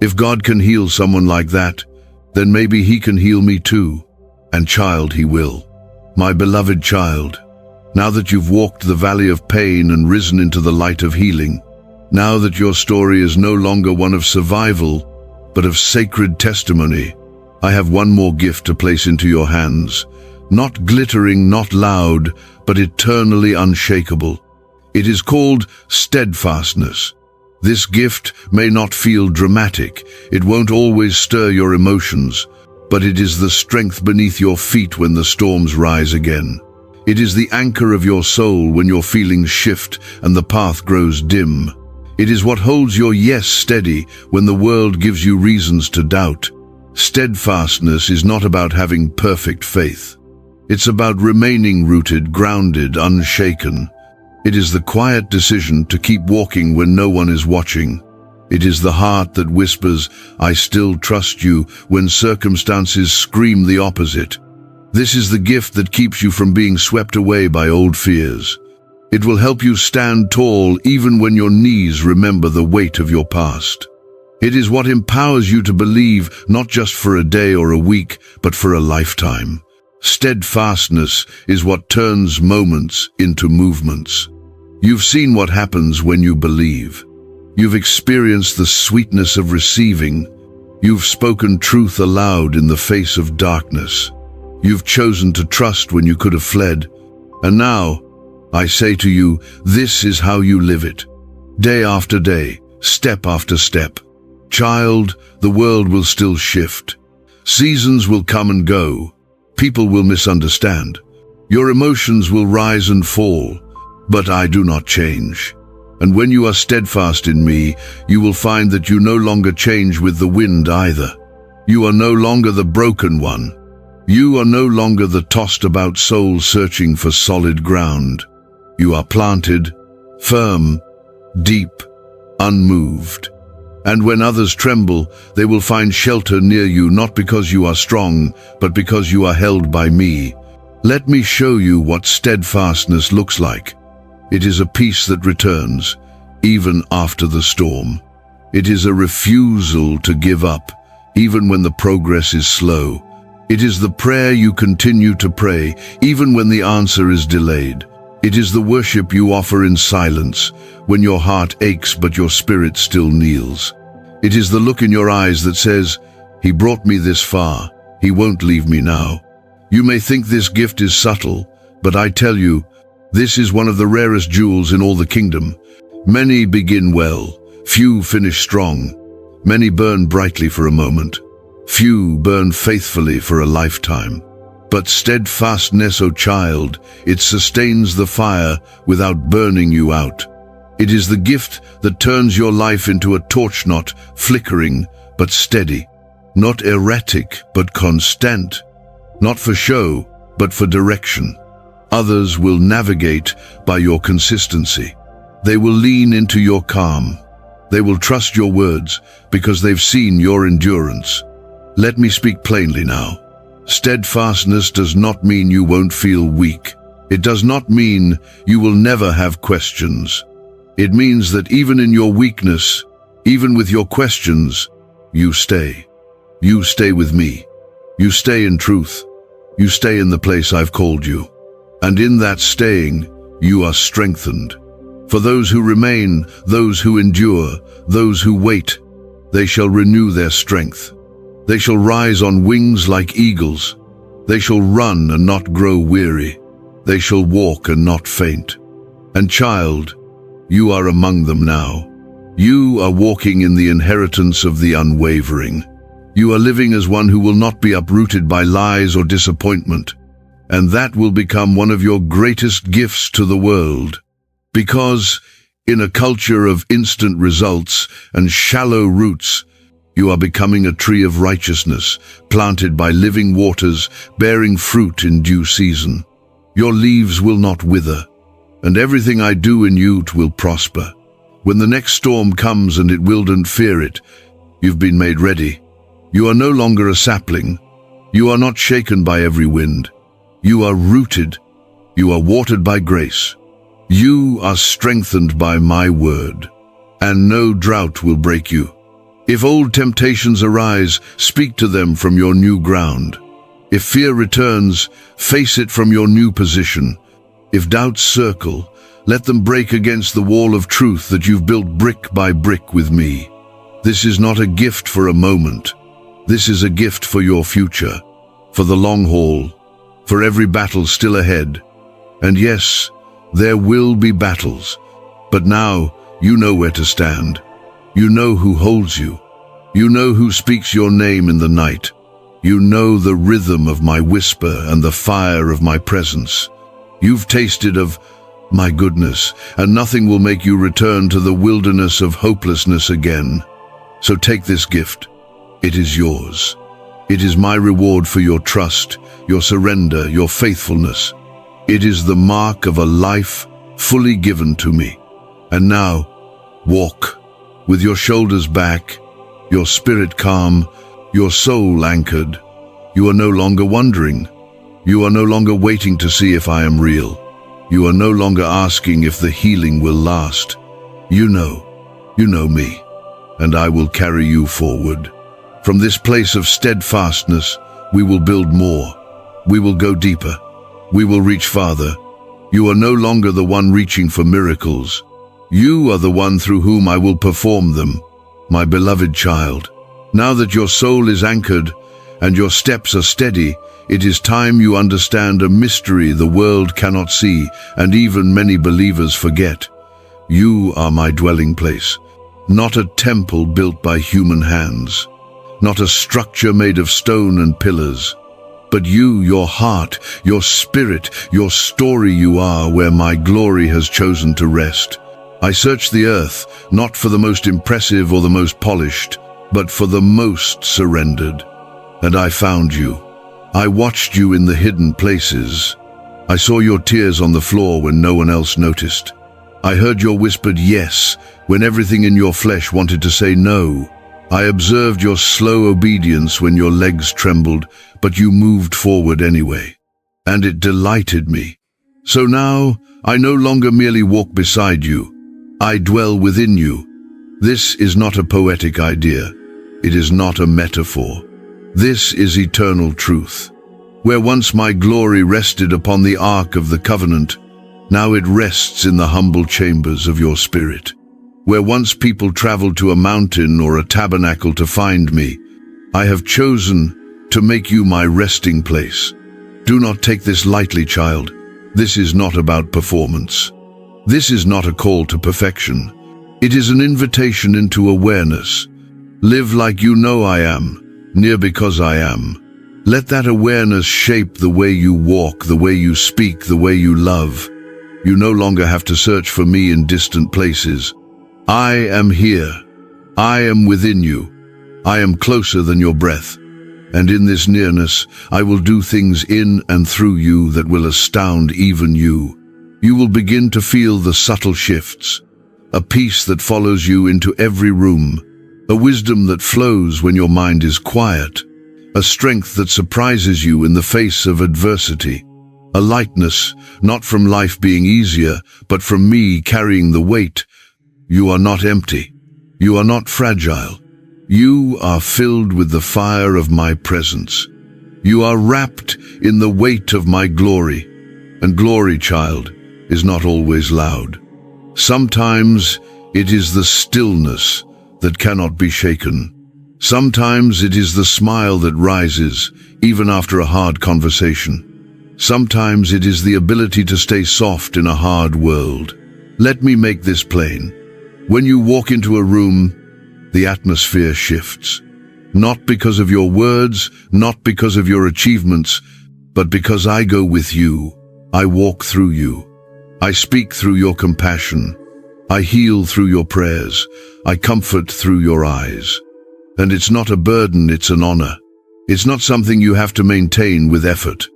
If God can heal someone like that, then maybe He can heal me too. And child, He will. My beloved child, now that you've walked the valley of pain and risen into the light of healing, now that your story is no longer one of survival, but of sacred testimony, I have one more gift to place into your hands. Not glittering, not loud, but eternally unshakable. It is called steadfastness. This gift may not feel dramatic, it won't always stir your emotions, but it is the strength beneath your feet when the storms rise again. It is the anchor of your soul when your feelings shift and the path grows dim. It is what holds your yes steady when the world gives you reasons to doubt. Steadfastness is not about having perfect faith. It's about remaining rooted, grounded, unshaken. It is the quiet decision to keep walking when no one is watching. It is the heart that whispers, "I still trust you," when circumstances scream the opposite. This is the gift that keeps you from being swept away by old fears. It will help you stand tall even when your knees remember the weight of your past. It is what empowers you to believe not just for a day or a week, but for a lifetime. Steadfastness is what turns moments into movements. You've seen what happens when you believe. You've experienced the sweetness of receiving. You've spoken truth aloud in the face of darkness. You've chosen to trust when you could have fled. And now, I say to you, this is how you live it. Day after day, step after step. Child, the world will still shift. Seasons will come and go. People will misunderstand. Your emotions will rise and fall. But I do not change. And when you are steadfast in me, you will find that you no longer change with the wind either. You are no longer the broken one. You are no longer the tossed about soul searching for solid ground. You are planted, firm, deep, unmoved. And when others tremble, they will find shelter near you, not because you are strong, but because you are held by me. Let me show you what steadfastness looks like. It is a peace that returns, even after the storm. It is a refusal to give up, even when the progress is slow. It is the prayer you continue to pray, even when the answer is delayed. It is the worship you offer in silence, when your heart aches but your spirit still kneels. It is the look in your eyes that says, "He brought me this far, He won't leave me now." You may think this gift is subtle, but I tell you, this is one of the rarest jewels in all the kingdom. Many begin well, few finish strong. Many burn brightly for a moment. Few burn faithfully for a lifetime. But steadfastness, O child, it sustains the fire without burning you out. It is the gift that turns your life into a torch, not flickering, but steady. Not erratic, but constant. Not for show, but for direction. Others will navigate by your consistency. They will lean into your calm. They will trust your words because they've seen your endurance. Let me speak plainly now. Steadfastness does not mean you won't feel weak. It does not mean you will never have questions. It means that even in your weakness, even with your questions, you stay. You stay with me. You stay in truth. You stay in the place I've called you. And in that staying, you are strengthened. For those who remain, those who endure, those who wait, they shall renew their strength. They shall rise on wings like eagles. They shall run and not grow weary. They shall walk and not faint. And child, You are among them now. You are walking in the inheritance of the unwavering. You are living as one who will not be uprooted by lies or disappointment, and that will become one of your greatest gifts to the world. Because, in a culture of instant results and shallow roots, you are becoming a tree of righteousness, planted by living waters, bearing fruit in due season. Your leaves will not wither, and everything I do in you will prosper. When the next storm comes, and it will, don't fear it, you've been made ready. You are no longer a sapling. You are not shaken by every wind. You are rooted. You are watered by grace. You are strengthened by my word, and no drought will break you. If old temptations arise, speak to them from your new ground. If fear returns, face it from your new position. If doubts circle, let them break against the wall of truth that you've built brick by brick with me. This is not a gift for a moment. This is a gift for your future, for the long haul, for every battle still ahead. And yes, there will be battles, but now you know where to stand. You know who holds you. You know who speaks your name in the night. You know the rhythm of my whisper and the fire of my presence. You've tasted of my goodness, and nothing will make you return to the wilderness of hopelessness again. So take this gift. It is yours. It is my reward for your trust, your surrender, your faithfulness. It is the mark of a life fully given to me. And now, walk, with your shoulders back, your spirit calm, your soul anchored. You are no longer wondering. You are no longer waiting to see if I am real. You are no longer asking if the healing will last. You know me, and I will carry you forward. From this place of steadfastness, we will build more. We will go deeper. We will reach farther. You are no longer the one reaching for miracles. You are the one through whom I will perform them, my beloved child. Now that your soul is anchored and your steps are steady, it is time you understand a mystery the world cannot see and even many believers forget. You are my dwelling place, not a temple built by human hands, not a structure made of stone and pillars, but you, your heart, your spirit, your story. You are where my glory has chosen to rest. I searched the earth, not for the most impressive or the most polished, but for the most surrendered. And I found you. I watched you in the hidden places. I saw your tears on the floor when no one else noticed. I heard your whispered yes when everything in your flesh wanted to say no. I observed your slow obedience when your legs trembled, but you moved forward anyway. And it delighted me. So now, I no longer merely walk beside you. I dwell within you. This is not a poetic idea. It is not a metaphor. This is eternal truth. Where once my glory rested upon the Ark of the Covenant, now it rests in the humble chambers of your spirit. Where once people traveled to a mountain or a tabernacle to find me, I have chosen to make you my resting place. Do not take this lightly, child. This is not about performance. This is not a call to perfection. It is an invitation into awareness. Live like you know I am, near because I am. Let that awareness shape the way you walk, the way you speak, the way you love. You no longer have to search for me in distant places. I am here. I am within you. I am closer than your breath. And in this nearness, I will do things in and through you that will astound even you. You will begin to feel the subtle shifts, a peace that follows you into every room, a wisdom that flows when your mind is quiet, a strength that surprises you in the face of adversity, a lightness, not from life being easier, but from me carrying the weight. You are not empty. You are not fragile. You are filled with the fire of my presence. You are wrapped in the weight of my glory. And glory, child, is not always loud. Sometimes it is the stillness that cannot be shaken. Sometimes it is the smile that rises, even after a hard conversation. Sometimes it is the ability to stay soft in a hard world. Let me make this plain. When you walk into a room, the atmosphere shifts. Not because of your words, not because of your achievements, but because I go with you. I walk through you. I speak through your compassion. I heal through your prayers. I comfort through your eyes. And it's not a burden, it's an honor. It's not something you have to maintain with effort.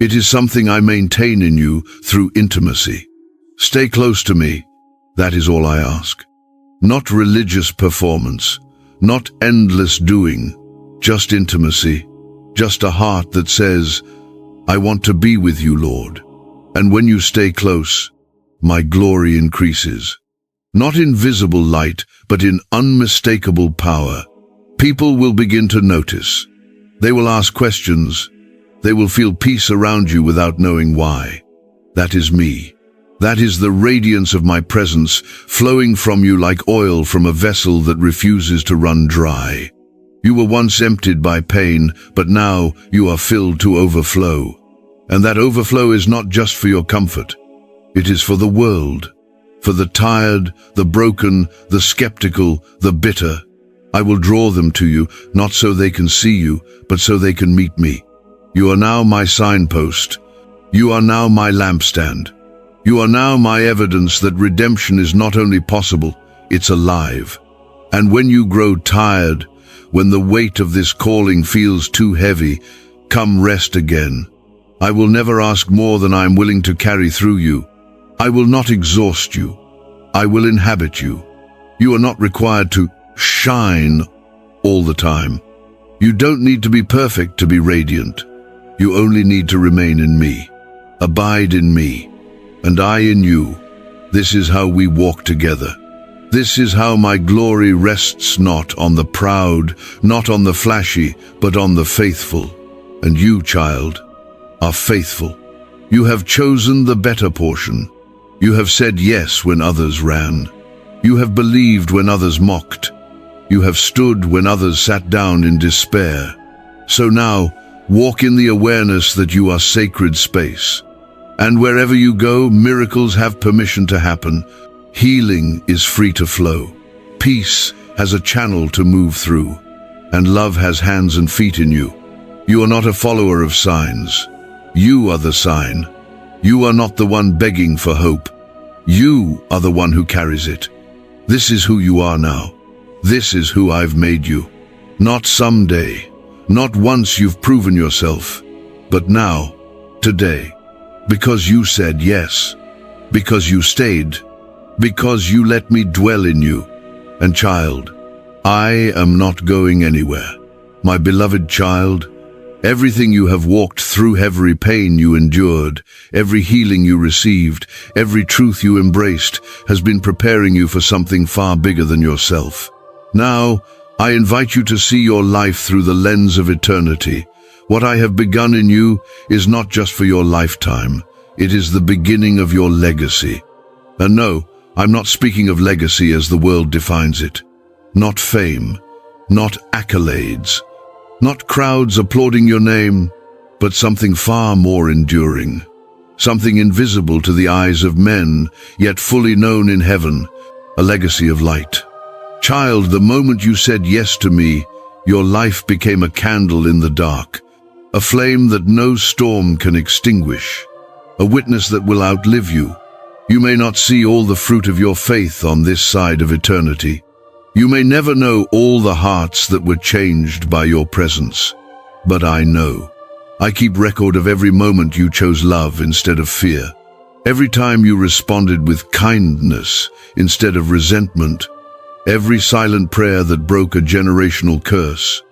It is something I maintain in you through intimacy. Stay close to me. That is all I ask. Not religious performance, not endless doing, just intimacy, just a heart that says, I want to be with you, Lord. And when you stay close, my glory increases. Not in visible light, but in unmistakable power. People will begin to notice. They will ask questions. They will feel peace around you without knowing why. That is me. That is the radiance of my presence flowing from you like oil from a vessel that refuses to run dry. You were once emptied by pain, but now you are filled to overflow. And that overflow is not just for your comfort. It is for the world, for the tired, the broken, the skeptical, the bitter. I will draw them to you, not so they can see you, but so they can meet me. You are now my signpost. You are now my lampstand. You are now my evidence that redemption is not only possible, it's alive. And when you grow tired, when the weight of this calling feels too heavy, come rest again. I will never ask more than I am willing to carry through you. I will not exhaust you. I will inhabit you. You are not required to shine all the time. You don't need to be perfect to be radiant. You only need to remain in me. Abide in me. And I in you. This is how we walk together. This is how my glory rests not on the proud, not on the flashy, but on the faithful. And you, child, are faithful. You have chosen the better portion. You have said yes when others ran. You have believed when others mocked. You have stood when others sat down in despair. So now, walk in the awareness that you are sacred space. And wherever you go, miracles have permission to happen. Healing is free to flow. Peace has a channel to move through. And love has hands and feet in you. You are not a follower of signs. You are the sign. You are not the one begging for hope. You are the one who carries it. This is who you are now. This is who I've made you. Not someday, not once you've proven yourself, but now, today. Because you said yes, because you stayed, because you let me dwell in you. And child, I am not going anywhere. My beloved child, everything you have walked through, every pain you endured, every healing you received, every truth you embraced, has been preparing you for something far bigger than yourself. Now, I invite you to see your life through the lens of eternity. What I have begun in you is not just for your lifetime. It is the beginning of your legacy. And no, I'm not speaking of legacy as the world defines it. Not fame, not accolades, not crowds applauding your name, but something far more enduring. Something invisible to the eyes of men, yet fully known in heaven, a legacy of light. Child, the moment you said yes to me, your life became a candle in the dark, a flame that no storm can extinguish, a witness that will outlive you. You may not see all the fruit of your faith on this side of eternity. You may never know all the hearts that were changed by your presence. But I know. I keep record of every moment you chose love instead of fear. Every time you responded with kindness instead of resentment. Every silent prayer that broke a generational curse.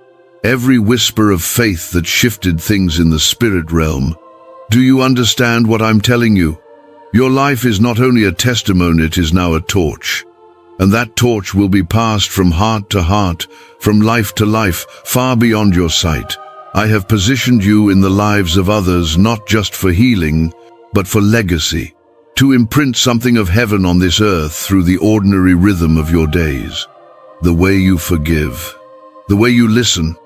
Every whisper of faith that shifted things in the spirit realm. Do you understand what I'm telling you? Your life is not only a testimony, it is now a torch. And that torch will be passed from heart to heart, from life to life, far beyond your sight. I have positioned you in the lives of others, not just for healing, but for legacy, to imprint something of heaven on this earth through the ordinary rhythm of your days. The way you forgive, the way you listen,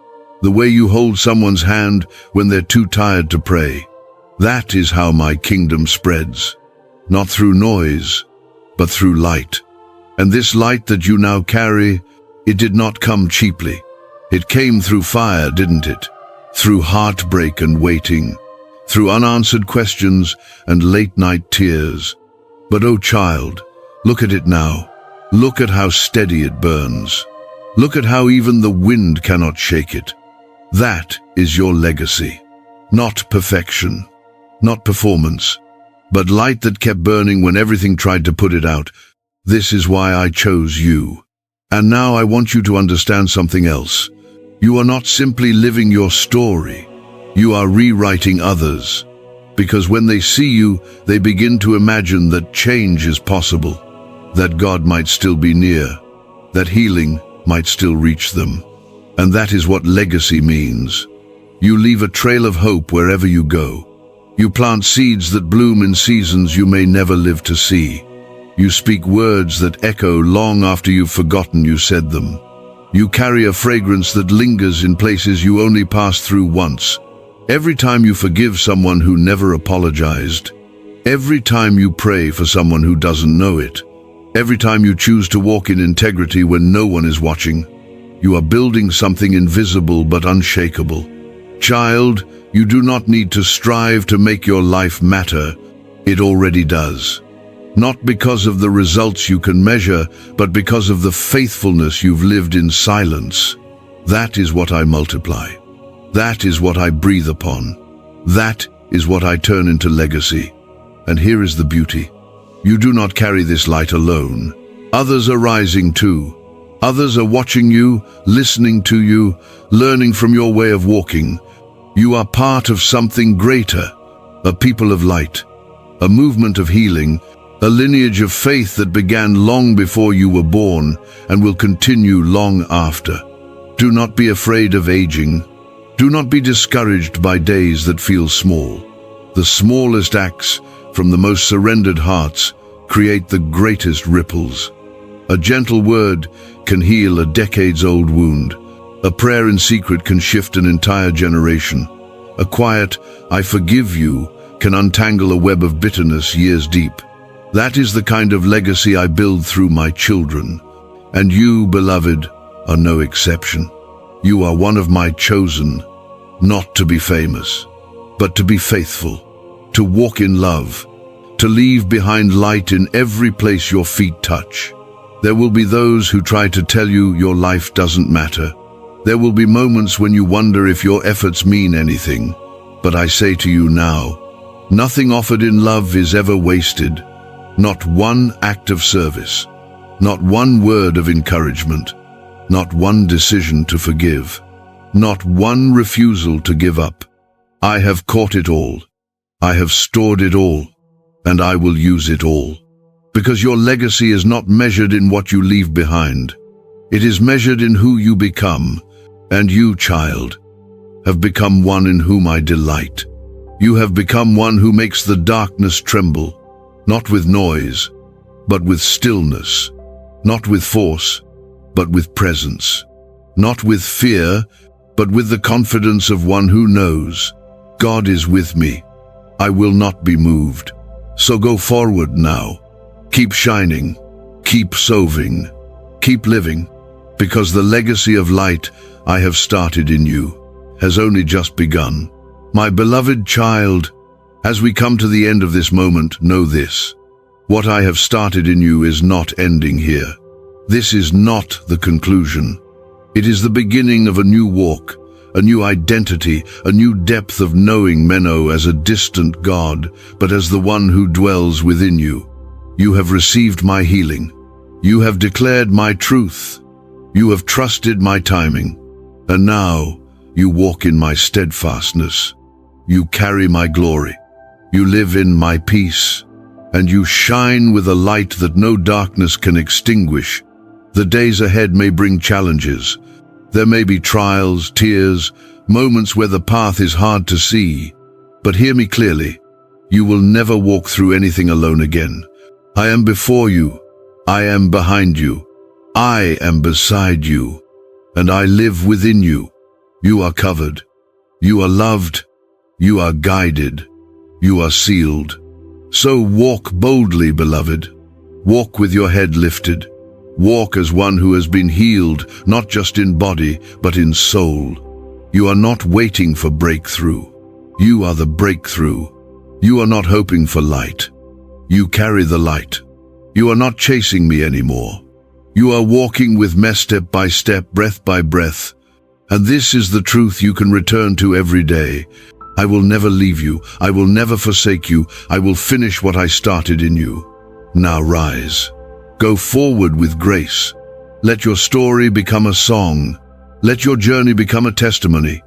the way you hold someone's hand when they're too tired to pray. That is how my kingdom spreads. Not through noise, but through light. And this light that you now carry, it did not come cheaply. It came through fire, didn't it? Through heartbreak and waiting, through unanswered questions and late-night tears. But oh child, look at it now. Look at how steady it burns. Look at how even the wind cannot shake it. That is your legacy. Not perfection, not performance, but light that kept burning when everything tried to put it out. This is why I chose you. And now I want you to understand something else. You are not simply living your story. You are rewriting others. Because when they see you, they begin to imagine that change is possible, that God might still be near, that healing might still reach them. And that is what legacy means. You leave a trail of hope wherever you go. You plant seeds that bloom in seasons you may never live to see. You speak words that echo long after you've forgotten you said them. You carry a fragrance that lingers in places you only passed through once. Every time you forgive someone who never apologized, every time you pray for someone who doesn't know it, every time you choose to walk in integrity when no one is watching, you are building something invisible but unshakable. Child, you do not need to strive to make your life matter. It already does. Not because of the results you can measure, but because of the faithfulness you've lived in silence. That is what I multiply. That is what I breathe upon. That is what I turn into legacy. And here is the beauty. You do not carry this light alone. Others are rising too. Others are watching you, listening to you, learning from your way of walking. You are part of something greater, a people of light, a movement of healing, a lineage of faith that began long before you were born and will continue long after. Do not be afraid of aging. Do not be discouraged by days that feel small. The smallest acts from the most surrendered hearts create the greatest ripples. A gentle word can heal a decades-old wound. A prayer in secret can shift an entire generation. A quiet, "I forgive you," can untangle a web of bitterness years deep. That is the kind of legacy I build through my children. And you, beloved, are no exception. You are one of my chosen, not to be famous, but to be faithful, to walk in love, to leave behind light in every place your feet touch. There will be those who try to tell you your life doesn't matter. There will be moments when you wonder if your efforts mean anything. But I say to you now, nothing offered in love is ever wasted. Not one act of service, not one word of encouragement, not one decision to forgive, not one refusal to give up. I have caught it all. I have stored it all, and I will use it all. Because your legacy is not measured in what you leave behind. It is measured in who you become, and you, child, have become one in whom I delight. You have become one who makes the darkness tremble, not with noise, but with stillness, not with force, but with presence, not with fear, but with the confidence of one who knows, God is with me. I will not be moved. So go forward now. Keep shining, keep sowing, keep living, because the legacy of light I have started in you has only just begun. My beloved child, as we come to the end of this moment, know this. What I have started in you is not ending here. This is not the conclusion. It is the beginning of a new walk, a new identity, a new depth of knowing Menno as a distant God, but as the one who dwells within you. You have received my healing. You have declared my truth. You have trusted my timing. And now you walk in my steadfastness. You carry my glory. You live in my peace. And you shine with a light that no darkness can extinguish. The days ahead may bring challenges. There may be trials, tears, moments where the path is hard to see. But hear me clearly. You will never walk through anything alone again. I am before you. I am behind you. I am beside you. And I live within you. You are covered. You are loved. You are guided. You are sealed. So walk boldly, beloved. Walk with your head lifted. Walk as one who has been healed, not just in body, but in soul. You are not waiting for breakthrough. You are the breakthrough. You are not hoping for light. You carry the light. You are not chasing me anymore. You are walking with me step by step, breath by breath. And this is the truth you can return to every day. I will never leave you. I will never forsake you. I will finish what I started in you. Now rise. Go forward with grace. Let your story become a song. Let your journey become a testimony.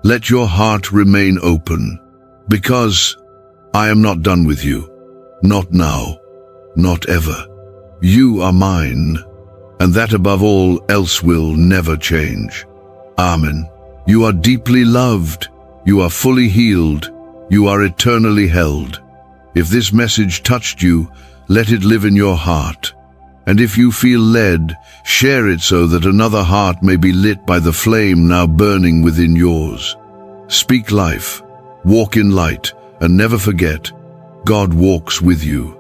Let your heart remain open. Because I am not done with you. Not now. Not ever. You are mine. And that above all else will never change. Amen. You are deeply loved. You are fully healed. You are eternally held. If this message touched you, let it live in your heart. And if you feel led, share it so that another heart may be lit by the flame now burning within yours. Speak life, walk in light, and never forget, God walks with you.